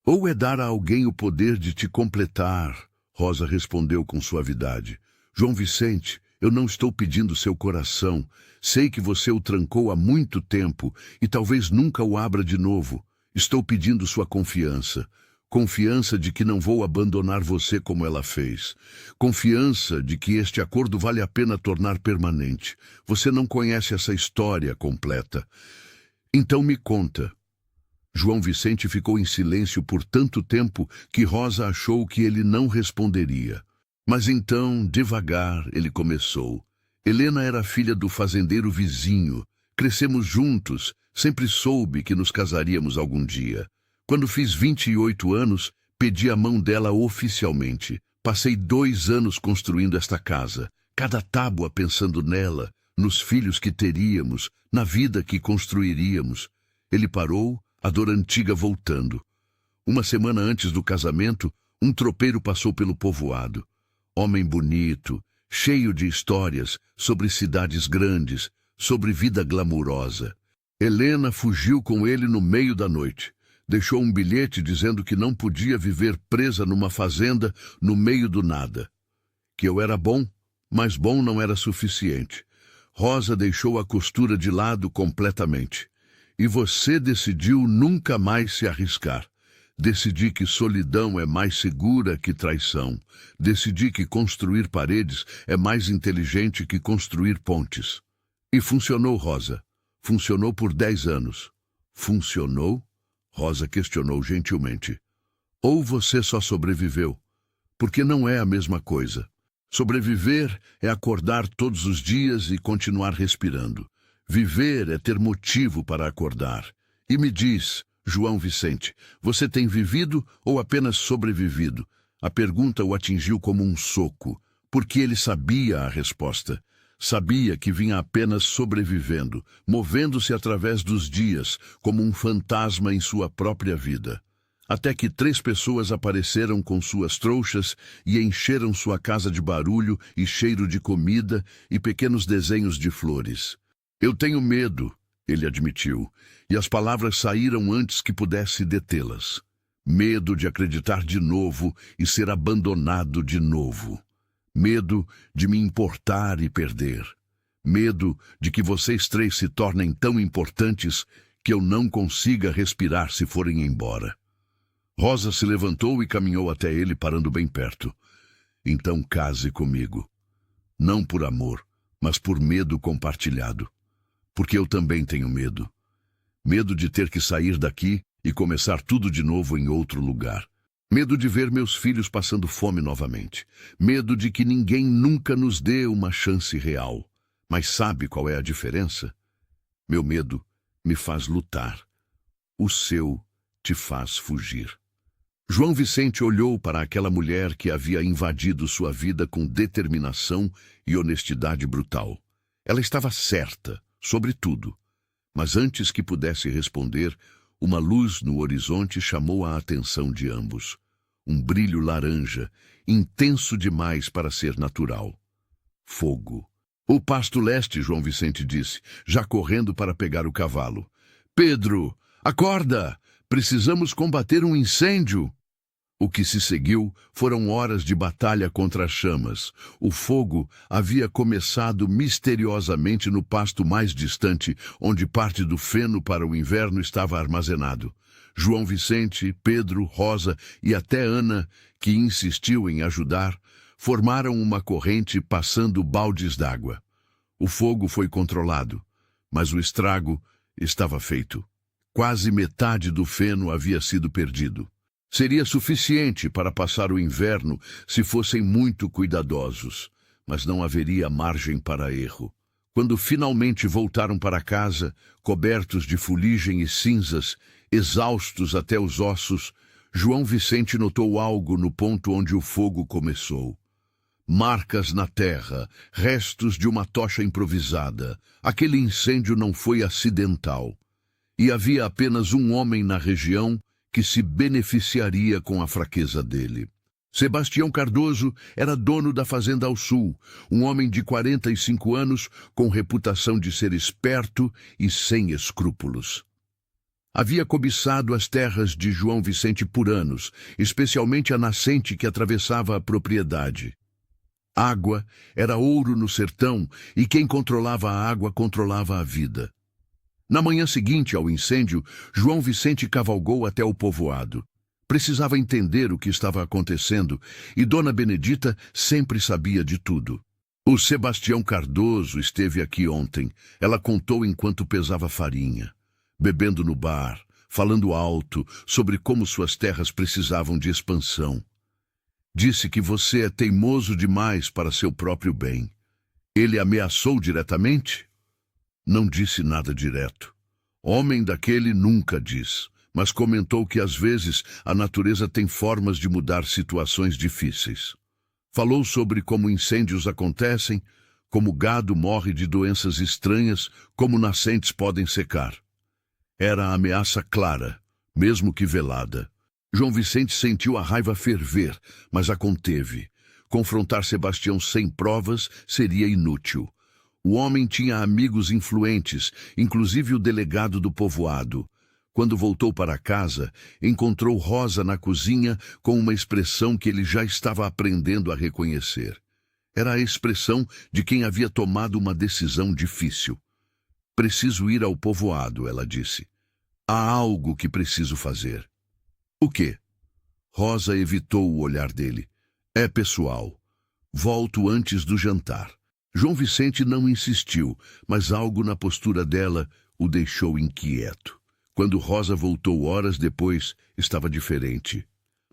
Ou é dar a alguém o poder de te completar, Rosa respondeu com suavidade. João Vicente, eu não estou pedindo seu coração. Sei que você o trancou há muito tempo e talvez nunca o abra de novo. Estou pedindo sua confiança. Confiança de que não vou abandonar você como ela fez. Confiança de que este acordo vale a pena tornar permanente. Você não conhece essa história completa. Então me conta. João Vicente ficou em silêncio por tanto tempo que Rosa achou que ele não responderia. Mas então, devagar, ele começou. Helena era filha do fazendeiro vizinho. Crescemos juntos, sempre soube que nos casaríamos algum dia. Quando fiz 28 anos, pedi a mão dela oficialmente. Passei 2 anos construindo esta casa, cada tábua pensando nela, nos filhos que teríamos, na vida que construiríamos. Ele parou, a dor antiga voltando. Uma semana antes do casamento, um tropeiro passou pelo povoado. Homem bonito, cheio de histórias sobre cidades grandes, sobre vida glamurosa. Helena fugiu com ele no meio da noite. Deixou um bilhete dizendo que não podia viver presa numa fazenda no meio do nada. Que eu era bom, mas bom não era suficiente. Rosa deixou a costura de lado completamente. E você decidiu nunca mais se arriscar. Decidi que solidão é mais segura que traição. Decidi que construir paredes é mais inteligente que construir pontes. E funcionou, Rosa. Funcionou por 10 anos. Funcionou? Rosa questionou gentilmente. Ou você só sobreviveu? Porque não é a mesma coisa. Sobreviver é acordar todos os dias e continuar respirando. Viver é ter motivo para acordar. E me diz, João Vicente, você tem vivido ou apenas sobrevivido? A pergunta o atingiu como um soco, porque ele sabia a resposta. Sabia que vinha apenas sobrevivendo, movendo-se através dos dias, como um fantasma em sua própria vida. Até que 3 pessoas apareceram com suas trouxas e encheram sua casa de barulho e cheiro de comida e pequenos desenhos de flores. Eu tenho medo, ele admitiu, e as palavras saíram antes que pudesse detê-las. Medo de acreditar de novo e ser abandonado de novo. Medo de me importar e perder. Medo de que vocês 3 se tornem tão importantes que eu não consiga respirar se forem embora. Rosa se levantou e caminhou até ele, parando bem perto. Então case comigo. Não por amor, mas por medo compartilhado. Porque eu também tenho medo. Medo de ter que sair daqui e começar tudo de novo em outro lugar. Medo de ver meus filhos passando fome novamente. Medo de que ninguém nunca nos dê uma chance real. Mas sabe qual é a diferença? Meu medo me faz lutar. O seu te faz fugir. João Vicente olhou para aquela mulher que havia invadido sua vida com determinação e honestidade brutal. Ela estava certa sobre tudo. Mas antes que pudesse responder, uma luz no horizonte chamou a atenção de ambos. Um brilho laranja, intenso demais para ser natural. Fogo. O pasto leste, João Vicente disse, já correndo para pegar o cavalo. Pedro, acorda! Precisamos combater um incêndio! O que se seguiu foram horas de batalha contra as chamas. O fogo havia começado misteriosamente no pasto mais distante, onde parte do feno para o inverno estava armazenado. João Vicente, Pedro, Rosa e até Ana, que insistiu em ajudar, formaram uma corrente passando baldes d'água. O fogo foi controlado, mas o estrago estava feito. Quase metade do feno havia sido perdido. Seria suficiente para passar o inverno se fossem muito cuidadosos, mas não haveria margem para erro. Quando finalmente voltaram para casa, cobertos de fuligem e cinzas, exaustos até os ossos, João Vicente notou algo no ponto onde o fogo começou. Marcas na terra, restos de uma tocha improvisada. Aquele incêndio não foi acidental. E havia apenas um homem na região que se beneficiaria com a fraqueza dele. Sebastião Cardoso era dono da fazenda ao sul, um homem de 45 anos com reputação de ser esperto e sem escrúpulos. Havia cobiçado as terras de João Vicente por anos, especialmente a nascente que atravessava a propriedade. Água era ouro no sertão e quem controlava a água controlava a vida. Na manhã seguinte ao incêndio, João Vicente cavalgou até o povoado. Precisava entender o que estava acontecendo e Dona Benedita sempre sabia de tudo. O Sebastião Cardoso esteve aqui ontem. Ela contou enquanto pesava farinha, bebendo no bar, falando alto sobre como suas terras precisavam de expansão. Disse que você é teimoso demais para seu próprio bem. Ele ameaçou diretamente? Não disse nada direto. Homem daquele nunca diz, mas comentou que às vezes a natureza tem formas de mudar situações difíceis. Falou sobre como incêndios acontecem, como gado morre de doenças estranhas, como nascentes podem secar. Era a ameaça clara, mesmo que velada. João Vicente sentiu a raiva ferver, mas a conteve. Confrontar Sebastião sem provas seria inútil. O homem tinha amigos influentes, inclusive o delegado do povoado. Quando voltou para casa, encontrou Rosa na cozinha com uma expressão que ele já estava aprendendo a reconhecer. Era a expressão de quem havia tomado uma decisão difícil. Preciso ir ao povoado, ela disse. Há algo que preciso fazer. O quê? Rosa evitou o olhar dele. É pessoal. Volto antes do jantar. João Vicente não insistiu, mas algo na postura dela o deixou inquieto. Quando Rosa voltou horas depois, estava diferente.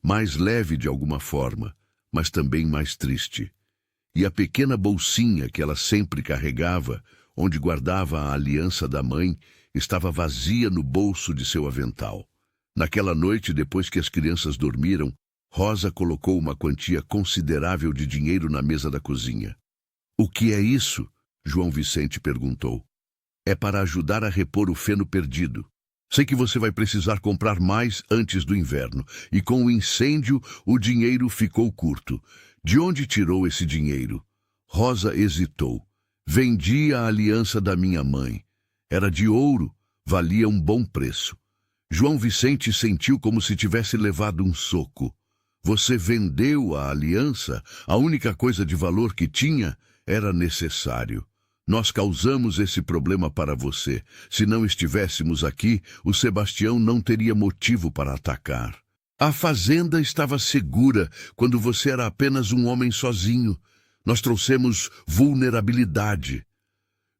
Mais leve de alguma forma, mas também mais triste. E a pequena bolsinha que ela sempre carregava, onde guardava a aliança da mãe, estava vazia no bolso de seu avental. Naquela noite, depois que as crianças dormiram, Rosa colocou uma quantia considerável de dinheiro na mesa da cozinha. O que é isso? João Vicente perguntou. É para ajudar a repor o feno perdido. Sei que você vai precisar comprar mais antes do inverno, e com o incêndio o dinheiro ficou curto. De onde tirou esse dinheiro? Rosa hesitou. Vendi a aliança da minha mãe. Era de ouro, valia um bom preço. João Vicente sentiu como se tivesse levado um soco. Você vendeu a aliança? A única coisa de valor que tinha era necessário. Nós causamos esse problema para você. Se não estivéssemos aqui, o Sebastião não teria motivo para atacar. A fazenda estava segura quando você era apenas um homem sozinho. Nós trouxemos vulnerabilidade.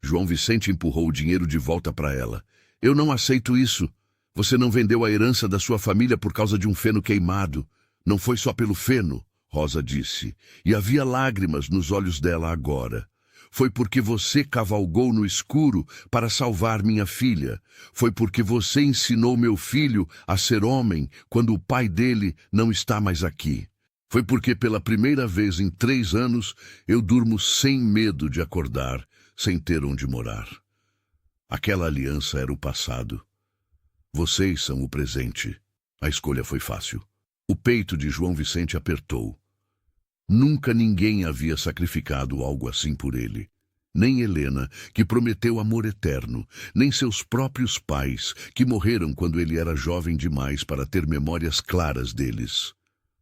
João Vicente empurrou o dinheiro de volta para ela. Eu não aceito isso. Você não vendeu a herança da sua família por causa de um feno queimado. Não foi só pelo feno, Rosa disse, e havia lágrimas nos olhos dela agora. Foi porque você cavalgou no escuro para salvar minha filha. Foi porque você ensinou meu filho a ser homem quando o pai dele não está mais aqui. Foi porque pela primeira vez em 3 anos eu durmo sem medo de acordar, sem ter onde morar. Aquela aliança era o passado. Vocês são o presente. A escolha foi fácil. O peito de João Vicente apertou. Nunca ninguém havia sacrificado algo assim por ele. Nem Helena, que prometeu amor eterno, nem seus próprios pais, que morreram quando ele era jovem demais para ter memórias claras deles.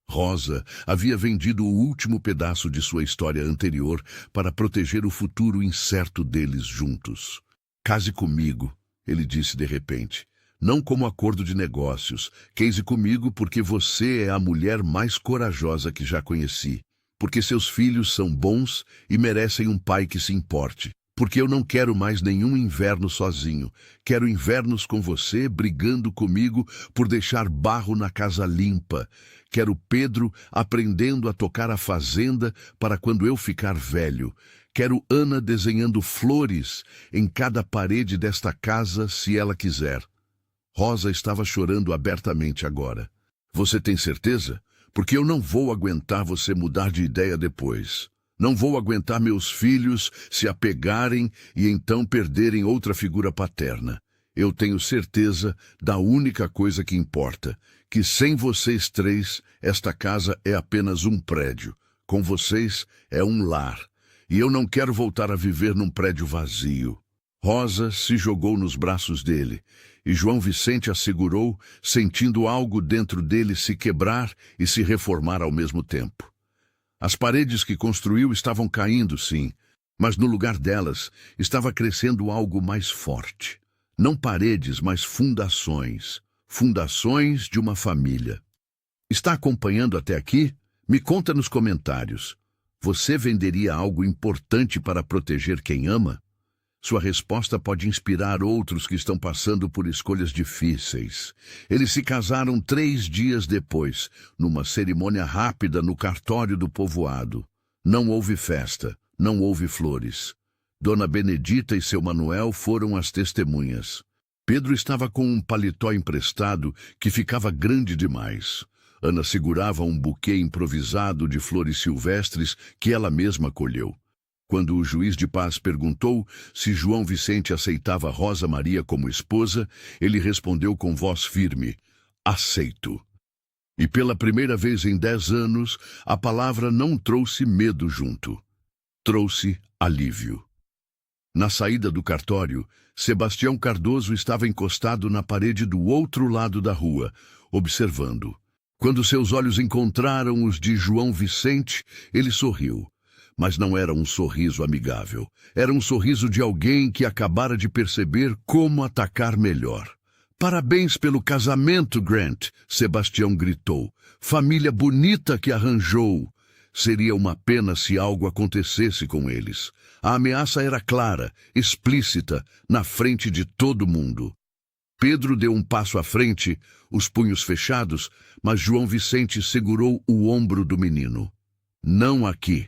Rosa havia vendido o último pedaço de sua história anterior para proteger o futuro incerto deles juntos. Case comigo, ele disse de repente. Não como acordo de negócios. Case comigo porque você é a mulher mais corajosa que já conheci. Porque seus filhos são bons e merecem um pai que se importe. Porque eu não quero mais nenhum inverno sozinho. Quero invernos com você, brigando comigo por deixar barro na casa limpa. Quero Pedro aprendendo a tocar a fazenda para quando eu ficar velho. Quero Ana desenhando flores em cada parede desta casa, se ela quiser. Rosa estava chorando abertamente agora. Você tem certeza? Porque eu não vou aguentar você mudar de ideia depois. Não vou aguentar meus filhos se apegarem e então perderem outra figura paterna. Eu tenho certeza da única coisa que importa, que sem vocês três, esta casa é apenas um prédio. Com vocês, é um lar. E eu não quero voltar a viver num prédio vazio. Rosa se jogou nos braços dele, e João Vicente a segurou, sentindo algo dentro dele se quebrar e se reformar ao mesmo tempo. As paredes que construiu estavam caindo, sim, mas no lugar delas estava crescendo algo mais forte. Não paredes, mas fundações. Fundações de uma família. Está acompanhando até aqui? Me conta nos comentários. Você venderia algo importante para proteger quem ama? Sua resposta pode inspirar outros que estão passando por escolhas difíceis. Eles se casaram 3 dias depois, numa cerimônia rápida no cartório do povoado. Não houve festa, não houve flores. Dona Benedita e seu Manuel foram as testemunhas. Pedro estava com um paletó emprestado que ficava grande demais. Ana segurava um buquê improvisado de flores silvestres que ela mesma colheu. Quando o juiz de paz perguntou se João Vicente aceitava Rosa Maria como esposa, ele respondeu com voz firme: aceito. E pela primeira vez em 10 anos, a palavra não trouxe medo junto. Trouxe alívio. Na saída do cartório, Sebastião Cardoso estava encostado na parede do outro lado da rua, observando. Quando seus olhos encontraram os de João Vicente, ele sorriu. Mas não era um sorriso amigável. Era um sorriso de alguém que acabara de perceber como atacar melhor. Parabéns pelo casamento, Grant, Sebastião gritou. Família bonita que arranjou. Seria uma pena se algo acontecesse com eles. A ameaça era clara, explícita, na frente de todo mundo. Pedro deu um passo à frente, os punhos fechados, mas João Vicente segurou o ombro do menino. Não aqui.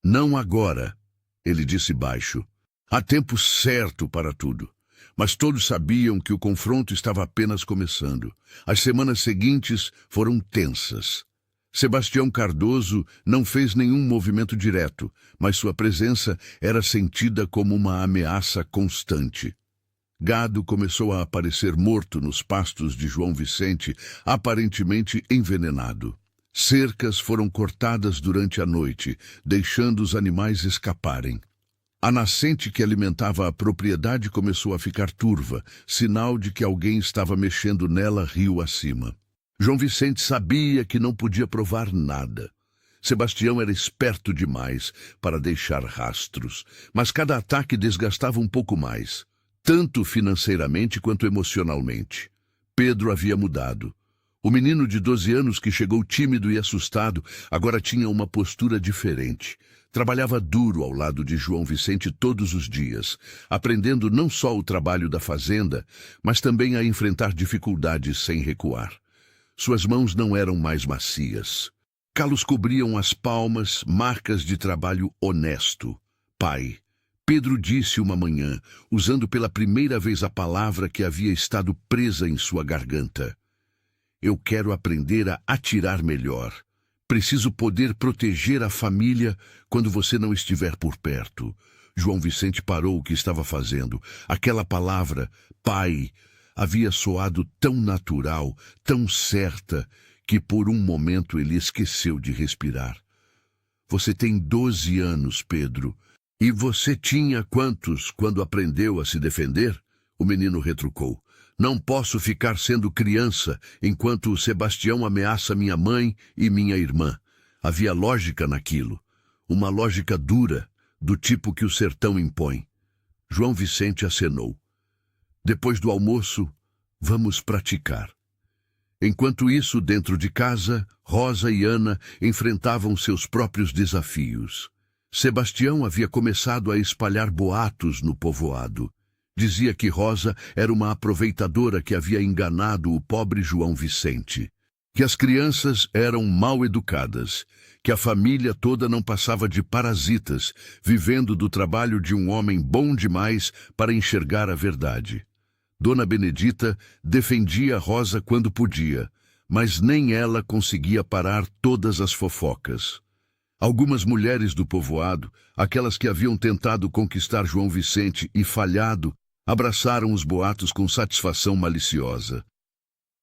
Não agora, ele disse baixo. Há tempo certo para tudo. Mas todos sabiam que o confronto estava apenas começando. As semanas seguintes foram tensas. Sebastião Cardoso não fez nenhum movimento direto, mas sua presença era sentida como uma ameaça constante. Gado começou a aparecer morto nos pastos de João Vicente, aparentemente envenenado. Cercas foram cortadas durante a noite, deixando os animais escaparem. A nascente que alimentava a propriedade começou a ficar turva, sinal de que alguém estava mexendo nela rio acima. João Vicente sabia que não podia provar nada. Sebastião era esperto demais para deixar rastros, mas cada ataque desgastava um pouco mais, tanto financeiramente quanto emocionalmente. Pedro havia mudado. O menino de 12 anos que chegou tímido e assustado agora tinha uma postura diferente. Trabalhava duro ao lado de João Vicente todos os dias, aprendendo não só o trabalho da fazenda, mas também a enfrentar dificuldades sem recuar. Suas mãos não eram mais macias. Calos cobriam as palmas, marcas de trabalho honesto. Pai, Pedro disse uma manhã, usando pela primeira vez a palavra que havia estado presa em sua garganta. Eu quero aprender a atirar melhor. Preciso poder proteger a família quando você não estiver por perto. João Vicente parou o que estava fazendo. Aquela palavra, pai, havia soado tão natural, tão certa, que por um momento ele esqueceu de respirar. Você tem 12 anos, Pedro. E você tinha quantos quando aprendeu a se defender? O menino retrucou. Não posso ficar sendo criança enquanto o Sebastião ameaça minha mãe e minha irmã. Havia lógica naquilo. Uma lógica dura, do tipo que o sertão impõe. João Vicente acenou. Depois do almoço, vamos praticar. Enquanto isso, dentro de casa, Rosa e Ana enfrentavam seus próprios desafios. Sebastião havia começado a espalhar boatos no povoado. Dizia que Rosa era uma aproveitadora que havia enganado o pobre João Vicente, que as crianças eram mal educadas, que a família toda não passava de parasitas, vivendo do trabalho de um homem bom demais para enxergar a verdade. Dona Benedita defendia Rosa quando podia, mas nem ela conseguia parar todas as fofocas. Algumas mulheres do povoado, aquelas que haviam tentado conquistar João Vicente e falhado, abraçaram os boatos com satisfação maliciosa.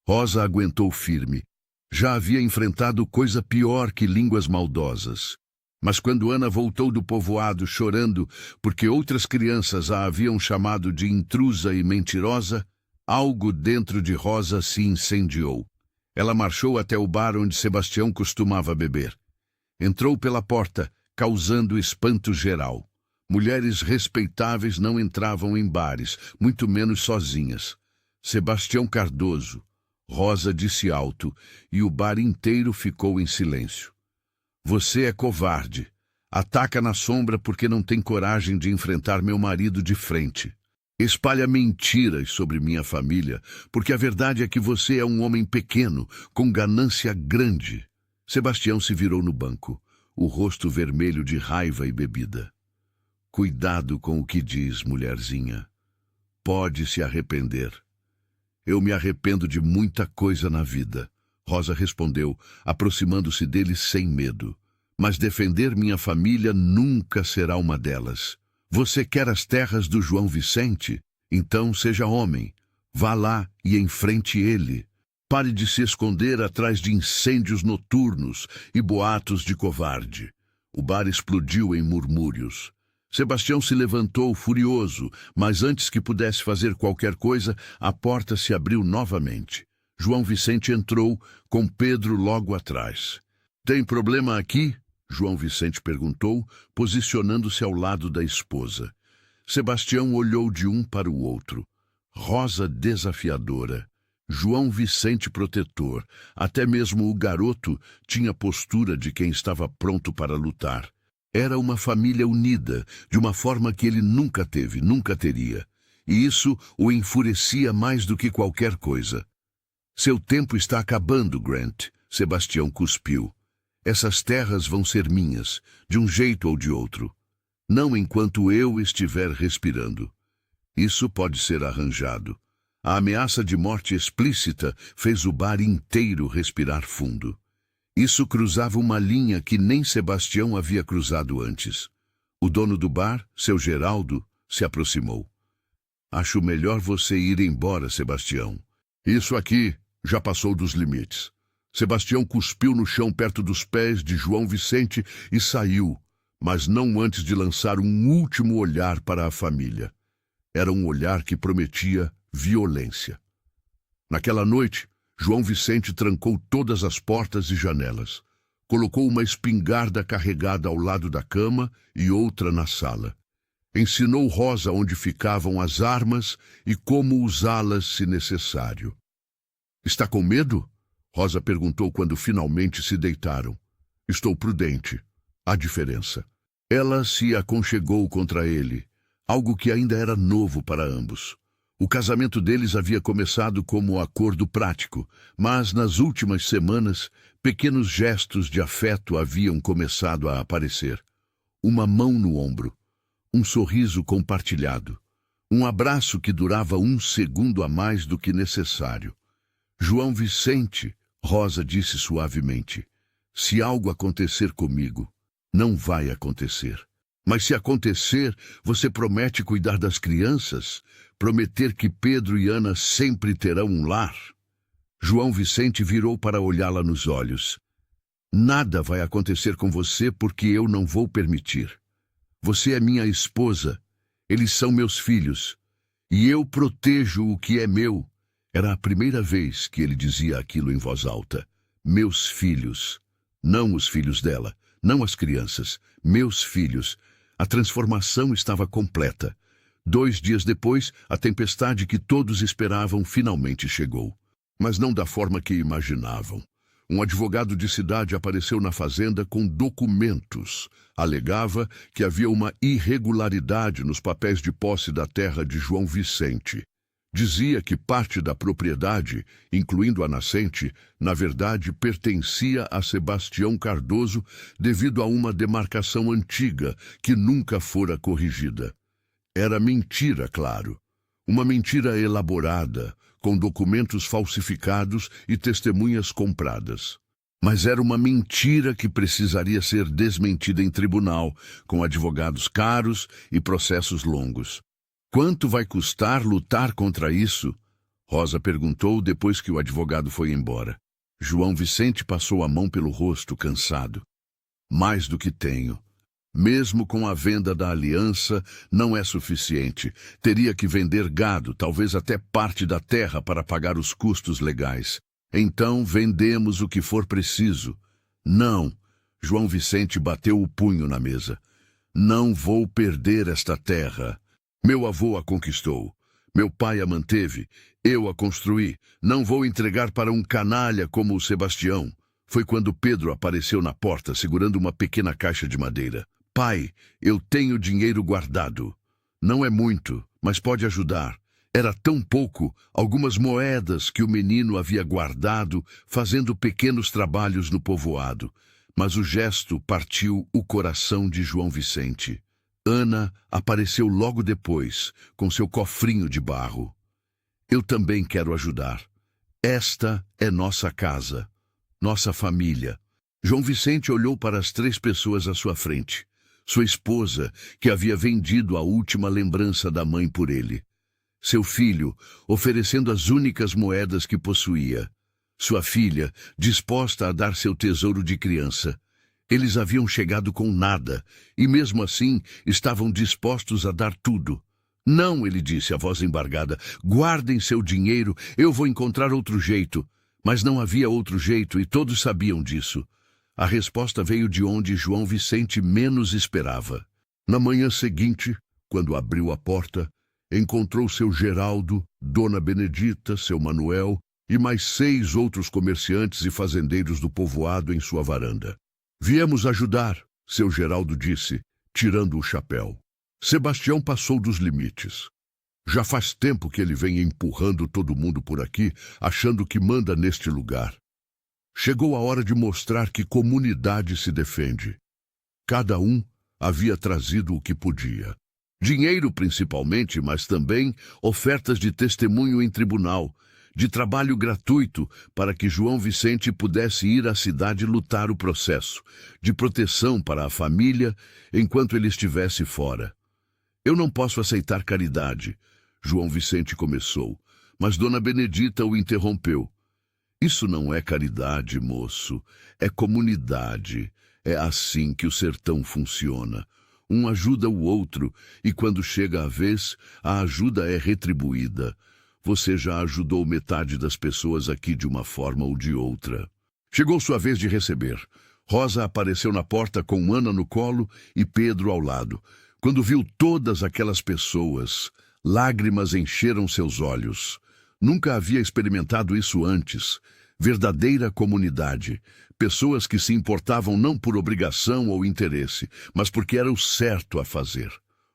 Rosa aguentou firme. Já havia enfrentado coisa pior que línguas maldosas. Mas quando Ana voltou do povoado chorando porque outras crianças a haviam chamado de intrusa e mentirosa, algo dentro de Rosa se incendiou. Ela marchou até o bar onde Sebastião costumava beber. Entrou pela porta, causando espanto geral. Mulheres respeitáveis não entravam em bares, muito menos sozinhas. Sebastião Cardoso, Rosa disse alto, e o bar inteiro ficou em silêncio. Você é covarde. Ataca na sombra porque não tem coragem de enfrentar meu marido de frente. Espalha mentiras sobre minha família, porque a verdade é que você é um homem pequeno, com ganância grande. Sebastião se virou no banco, o rosto vermelho de raiva e bebida. Cuidado com o que diz, mulherzinha. Pode se arrepender. Eu me arrependo de muita coisa na vida. Rosa respondeu, aproximando-se dele sem medo. Mas defender minha família nunca será uma delas. Você quer as terras do João Vicente? Então seja homem. Vá lá e enfrente ele. Pare de se esconder atrás de incêndios noturnos e boatos de covarde. O bar explodiu em murmúrios. Sebastião se levantou furioso, mas antes que pudesse fazer qualquer coisa, a porta se abriu novamente. João Vicente entrou, com Pedro logo atrás. Tem problema aqui? João Vicente perguntou, posicionando-se ao lado da esposa. Sebastião olhou de um para o outro. Rosa desafiadora. João Vicente protetor. Até mesmo o garoto tinha postura de quem estava pronto para lutar. Era uma família unida, de uma forma que ele nunca teve, nunca teria. E isso o enfurecia mais do que qualquer coisa. Seu tempo está acabando, Grant. Sebastião cuspiu. Essas terras vão ser minhas, de um jeito ou de outro. Não enquanto eu estiver respirando. Isso pode ser arranjado. A ameaça de morte explícita fez o bar inteiro respirar fundo. Isso cruzava uma linha que nem Sebastião havia cruzado antes. O dono do bar, seu Geraldo, se aproximou. Acho melhor você ir embora, Sebastião. Isso aqui já passou dos limites. Sebastião cuspiu no chão perto dos pés de João Vicente e saiu, mas não antes de lançar um último olhar para a família. Era um olhar que prometia violência. Naquela noite, João Vicente trancou todas as portas e janelas. Colocou uma espingarda carregada ao lado da cama e outra na sala. Ensinou Rosa onde ficavam as armas e como usá-las se necessário. Está com medo? Rosa perguntou quando finalmente se deitaram. Estou prudente. Há diferença. Ela se aconchegou contra ele, algo que ainda era novo para ambos. O casamento deles havia começado como acordo prático, mas nas últimas semanas, pequenos gestos de afeto haviam começado a aparecer. Uma mão no ombro, um sorriso compartilhado, um abraço que durava um segundo a mais do que necessário. João Vicente, Rosa disse suavemente, se algo acontecer comigo, não vai acontecer. Mas se acontecer, você promete cuidar das crianças? Prometer que Pedro e Ana sempre terão um lar? João Vicente virou para olhá-la nos olhos. Nada vai acontecer com você porque eu não vou permitir. Você é minha esposa. Eles são meus filhos. E eu protejo o que é meu. Era a primeira vez que ele dizia aquilo em voz alta. Meus filhos. Não os filhos dela, não as crianças. Meus filhos. A transformação estava completa. 2 dias depois, a tempestade que todos esperavam finalmente chegou. Mas não da forma que imaginavam. Um advogado de cidade apareceu na fazenda com documentos. Alegava que havia uma irregularidade nos papéis de posse da terra de João Vicente. Dizia que parte da propriedade, incluindo a nascente, na verdade pertencia a Sebastião Cardoso devido a uma demarcação antiga que nunca fora corrigida. Era mentira, claro. Uma mentira elaborada, com documentos falsificados e testemunhas compradas. Mas era uma mentira que precisaria ser desmentida em tribunal, com advogados caros e processos longos. Quanto vai custar lutar contra isso? Rosa perguntou depois que o advogado foi embora. João Vicente passou a mão pelo rosto, cansado. Mais do que tenho. Mesmo com a venda da aliança, não é suficiente. Teria que vender gado, talvez até parte da terra para pagar os custos legais. Então vendemos o que for preciso. Não. João Vicente bateu o punho na mesa. Não vou perder esta terra. Meu avô a conquistou. Meu pai a manteve. Eu a construí. Não vou entregar para um canalha como o Sebastião. Foi quando Pedro apareceu na porta, segurando uma pequena caixa de madeira. Pai, eu tenho dinheiro guardado. Não é muito, mas pode ajudar. Era tão pouco, algumas moedas que o menino havia guardado, fazendo pequenos trabalhos no povoado. Mas o gesto partiu o coração de João Vicente. Ana apareceu logo depois, com seu cofrinho de barro. Eu também quero ajudar. Esta é nossa casa, nossa família. João Vicente olhou para as 3 pessoas à sua frente. Sua esposa, que havia vendido a última lembrança da mãe por ele. Seu filho, oferecendo as únicas moedas que possuía. Sua filha, disposta a dar seu tesouro de criança. Eles haviam chegado com nada, e mesmo assim estavam dispostos a dar tudo. Não, ele disse, a voz embargada, guardem seu dinheiro, eu vou encontrar outro jeito. Mas não havia outro jeito, e todos sabiam disso. A resposta veio de onde João Vicente menos esperava. Na manhã seguinte, quando abriu a porta, encontrou seu Geraldo, Dona Benedita, seu Manuel e mais 6 outros comerciantes e fazendeiros do povoado em sua varanda. Viemos ajudar, seu Geraldo disse, tirando o chapéu. Sebastião passou dos limites. Já faz tempo que ele vem empurrando todo mundo por aqui, achando que manda neste lugar. Chegou a hora de mostrar que comunidade se defende. Cada um havia trazido o que podia. Dinheiro principalmente, mas também ofertas de testemunho em tribunal, de trabalho gratuito para que João Vicente pudesse ir à cidade lutar o processo, de proteção para a família enquanto ele estivesse fora. Eu não posso aceitar caridade, João Vicente começou, mas Dona Benedita o interrompeu. Isso não é caridade, moço, é comunidade. É assim que o sertão funciona. Um ajuda o outro, e quando chega a vez, a ajuda é retribuída. Você já ajudou metade das pessoas aqui de uma forma ou de outra. Chegou sua vez de receber. Rosa apareceu na porta com Ana no colo e Pedro ao lado. Quando viu todas aquelas pessoas, lágrimas encheram seus olhos. Nunca havia experimentado isso antes. Verdadeira comunidade. Pessoas que se importavam não por obrigação ou interesse, mas porque era o certo a fazer.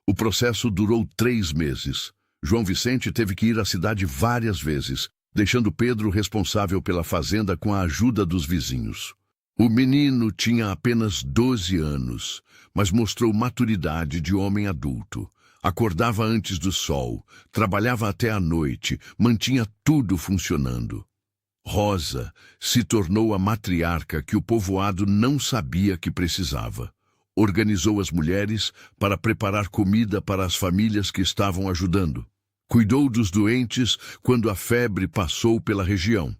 O processo durou 3 meses. João Vicente teve que ir à cidade várias vezes, deixando Pedro responsável pela fazenda com a ajuda dos vizinhos. O menino tinha apenas 12 anos, mas mostrou maturidade de homem adulto. Acordava antes do sol, trabalhava até a noite, mantinha tudo funcionando. Rosa se tornou a matriarca que o povoado não sabia que precisava. Organizou as mulheres para preparar comida para as famílias que estavam ajudando. Cuidou dos doentes quando a febre passou pela região.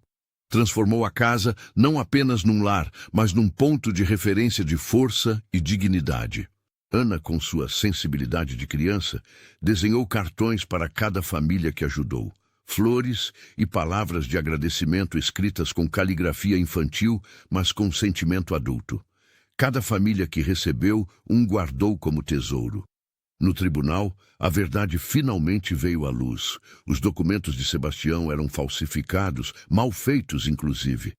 Transformou a casa não apenas num lar, mas num ponto de referência de força e dignidade. Ana, com sua sensibilidade de criança, desenhou cartões para cada família que ajudou, flores e palavras de agradecimento escritas com caligrafia infantil, mas com sentimento adulto. Cada família que recebeu, guardou como tesouro. No tribunal, a verdade finalmente veio à luz. Os documentos de Sebastião eram falsificados, mal feitos inclusive.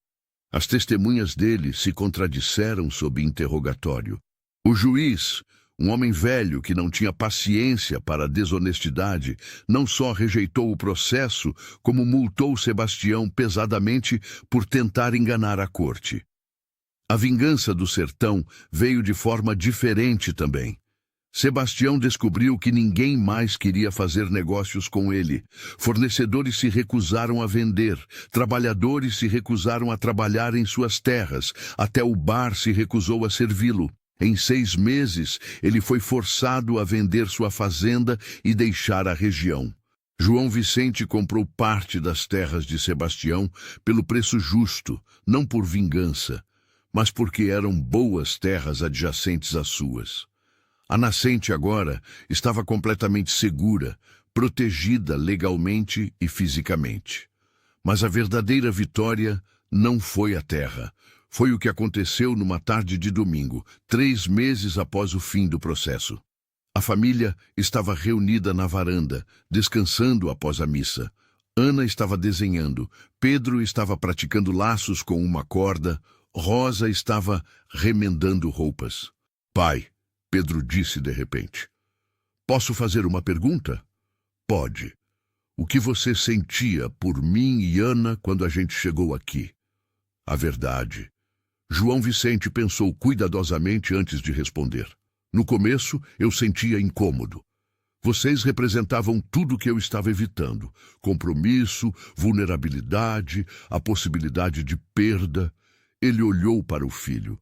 As testemunhas dele se contradisseram sob interrogatório. O juiz, um homem velho que não tinha paciência para a desonestidade, não só rejeitou o processo, como multou Sebastião pesadamente por tentar enganar a corte. A vingança do sertão veio de forma diferente também. Sebastião descobriu que ninguém mais queria fazer negócios com ele. Fornecedores se recusaram a vender, trabalhadores se recusaram a trabalhar em suas terras, até o bar se recusou a servi-lo. Em 6 meses, ele foi forçado a vender sua fazenda e deixar a região. João Vicente comprou parte das terras de Sebastião pelo preço justo, não por vingança, mas porque eram boas terras adjacentes às suas. A nascente agora estava completamente segura, protegida legalmente e fisicamente. Mas a verdadeira vitória não foi a terra. Foi o que aconteceu numa tarde de domingo, 3 meses após o fim do processo. A família estava reunida na varanda, descansando após a missa. Ana estava desenhando, Pedro estava praticando laços com uma corda, Rosa estava remendando roupas. Pai, Pedro disse de repente, posso fazer uma pergunta? Pode. O que você sentia por mim e Ana quando a gente chegou aqui? A verdade. João Vicente pensou cuidadosamente antes de responder. No começo, eu sentia incômodo. Vocês representavam tudo o que eu estava evitando. Compromisso, vulnerabilidade, a possibilidade de perda. Ele olhou para o filho.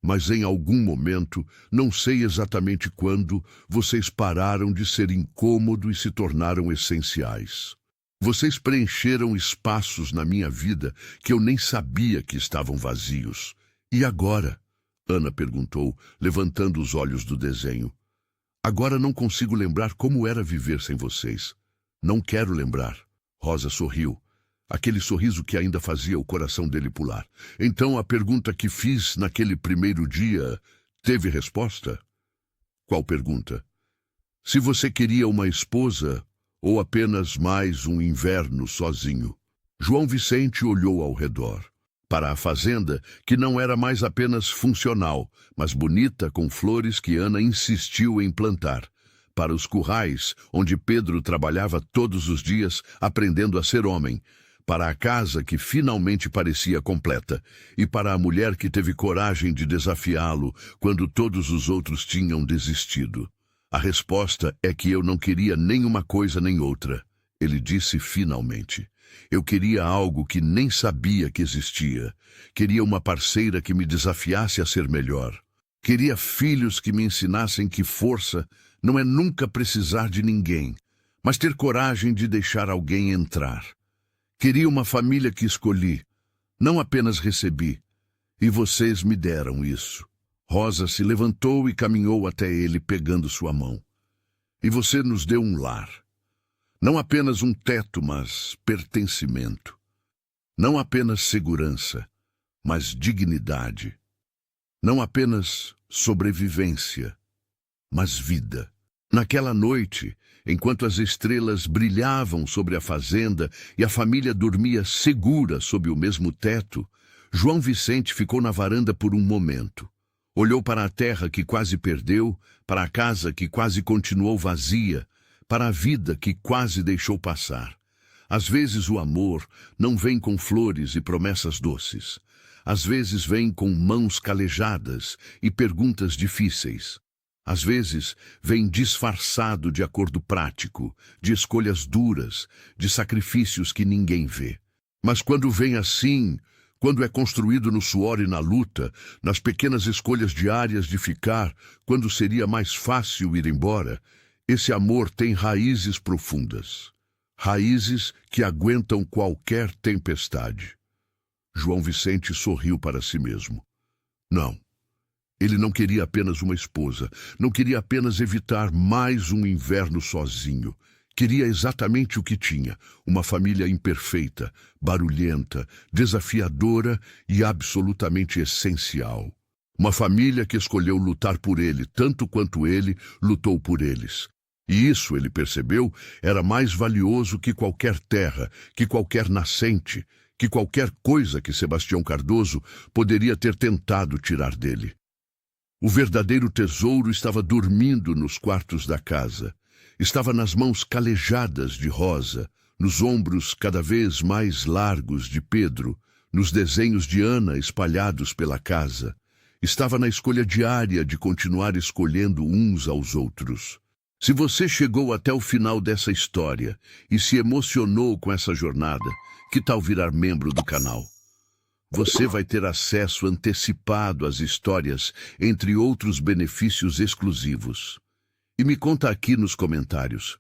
Mas em algum momento, não sei exatamente quando, vocês pararam de ser incômodo e se tornaram essenciais. Vocês preencheram espaços na minha vida que eu nem sabia que estavam vazios. E agora? Ana perguntou, levantando os olhos do desenho. Agora não consigo lembrar como era viver sem vocês. Não quero lembrar. Rosa sorriu. Aquele sorriso que ainda fazia o coração dele pular. Então a pergunta que fiz naquele primeiro dia teve resposta? Qual pergunta? Se você queria uma esposa ou apenas mais um inverno sozinho? João Vicente olhou ao redor. Para a fazenda, que não era mais apenas funcional, mas bonita com flores que Ana insistiu em plantar. Para os currais, onde Pedro trabalhava todos os dias aprendendo a ser homem. Para a casa que finalmente parecia completa, e para a mulher que teve coragem de desafiá-lo quando todos os outros tinham desistido. A resposta é que eu não queria nem uma coisa nem outra, ele disse finalmente. Eu queria algo que nem sabia que existia. Queria uma parceira que me desafiasse a ser melhor. Queria filhos que me ensinassem que força não é nunca precisar de ninguém, mas ter coragem de deixar alguém entrar. Queria uma família que escolhi, não apenas recebi, e vocês me deram isso. Rosa se levantou e caminhou até ele pegando sua mão. E você nos deu um lar. Não apenas um teto, mas pertencimento. Não apenas segurança, mas dignidade. Não apenas sobrevivência, mas vida. Naquela noite, enquanto as estrelas brilhavam sobre a fazenda e a família dormia segura sob o mesmo teto, João Vicente ficou na varanda por um momento. Olhou para a terra que quase perdeu, para a casa que quase continuou vazia, para a vida que quase deixou passar. Às vezes o amor não vem com flores e promessas doces. Às vezes vem com mãos calejadas e perguntas difíceis. Às vezes, vem disfarçado de acordo prático, de escolhas duras, de sacrifícios que ninguém vê. Mas quando vem assim, quando é construído no suor e na luta, nas pequenas escolhas diárias de ficar, quando seria mais fácil ir embora, esse amor tem raízes profundas. Raízes que aguentam qualquer tempestade. João Vicente sorriu para si mesmo. Não. Ele não queria apenas uma esposa, não queria apenas evitar mais um inverno sozinho. Queria exatamente o que tinha: uma família imperfeita, barulhenta, desafiadora e absolutamente essencial. Uma família que escolheu lutar por ele, tanto quanto ele lutou por eles. E isso, ele percebeu, era mais valioso que qualquer terra, que qualquer nascente, que qualquer coisa que Sebastião Cardoso poderia ter tentado tirar dele. O verdadeiro tesouro estava dormindo nos quartos da casa. Estava nas mãos calejadas de Rosa, nos ombros cada vez mais largos de Pedro, nos desenhos de Ana espalhados pela casa. Estava na escolha diária de continuar escolhendo uns aos outros. Se você chegou até o final dessa história e se emocionou com essa jornada, que tal virar membro do canal? Você vai ter acesso antecipado às histórias, entre outros benefícios exclusivos. E me conta aqui nos comentários,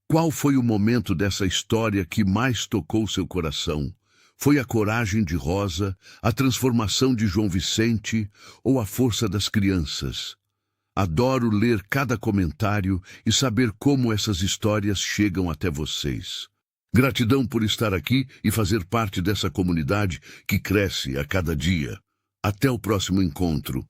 qual foi o momento dessa história que mais tocou seu coração? Foi a coragem de Rosa, a transformação de João Vicente ou a força das crianças? Adoro ler cada comentário e saber como essas histórias chegam até vocês. Gratidão por estar aqui e fazer parte dessa comunidade que cresce a cada dia. Até o próximo encontro.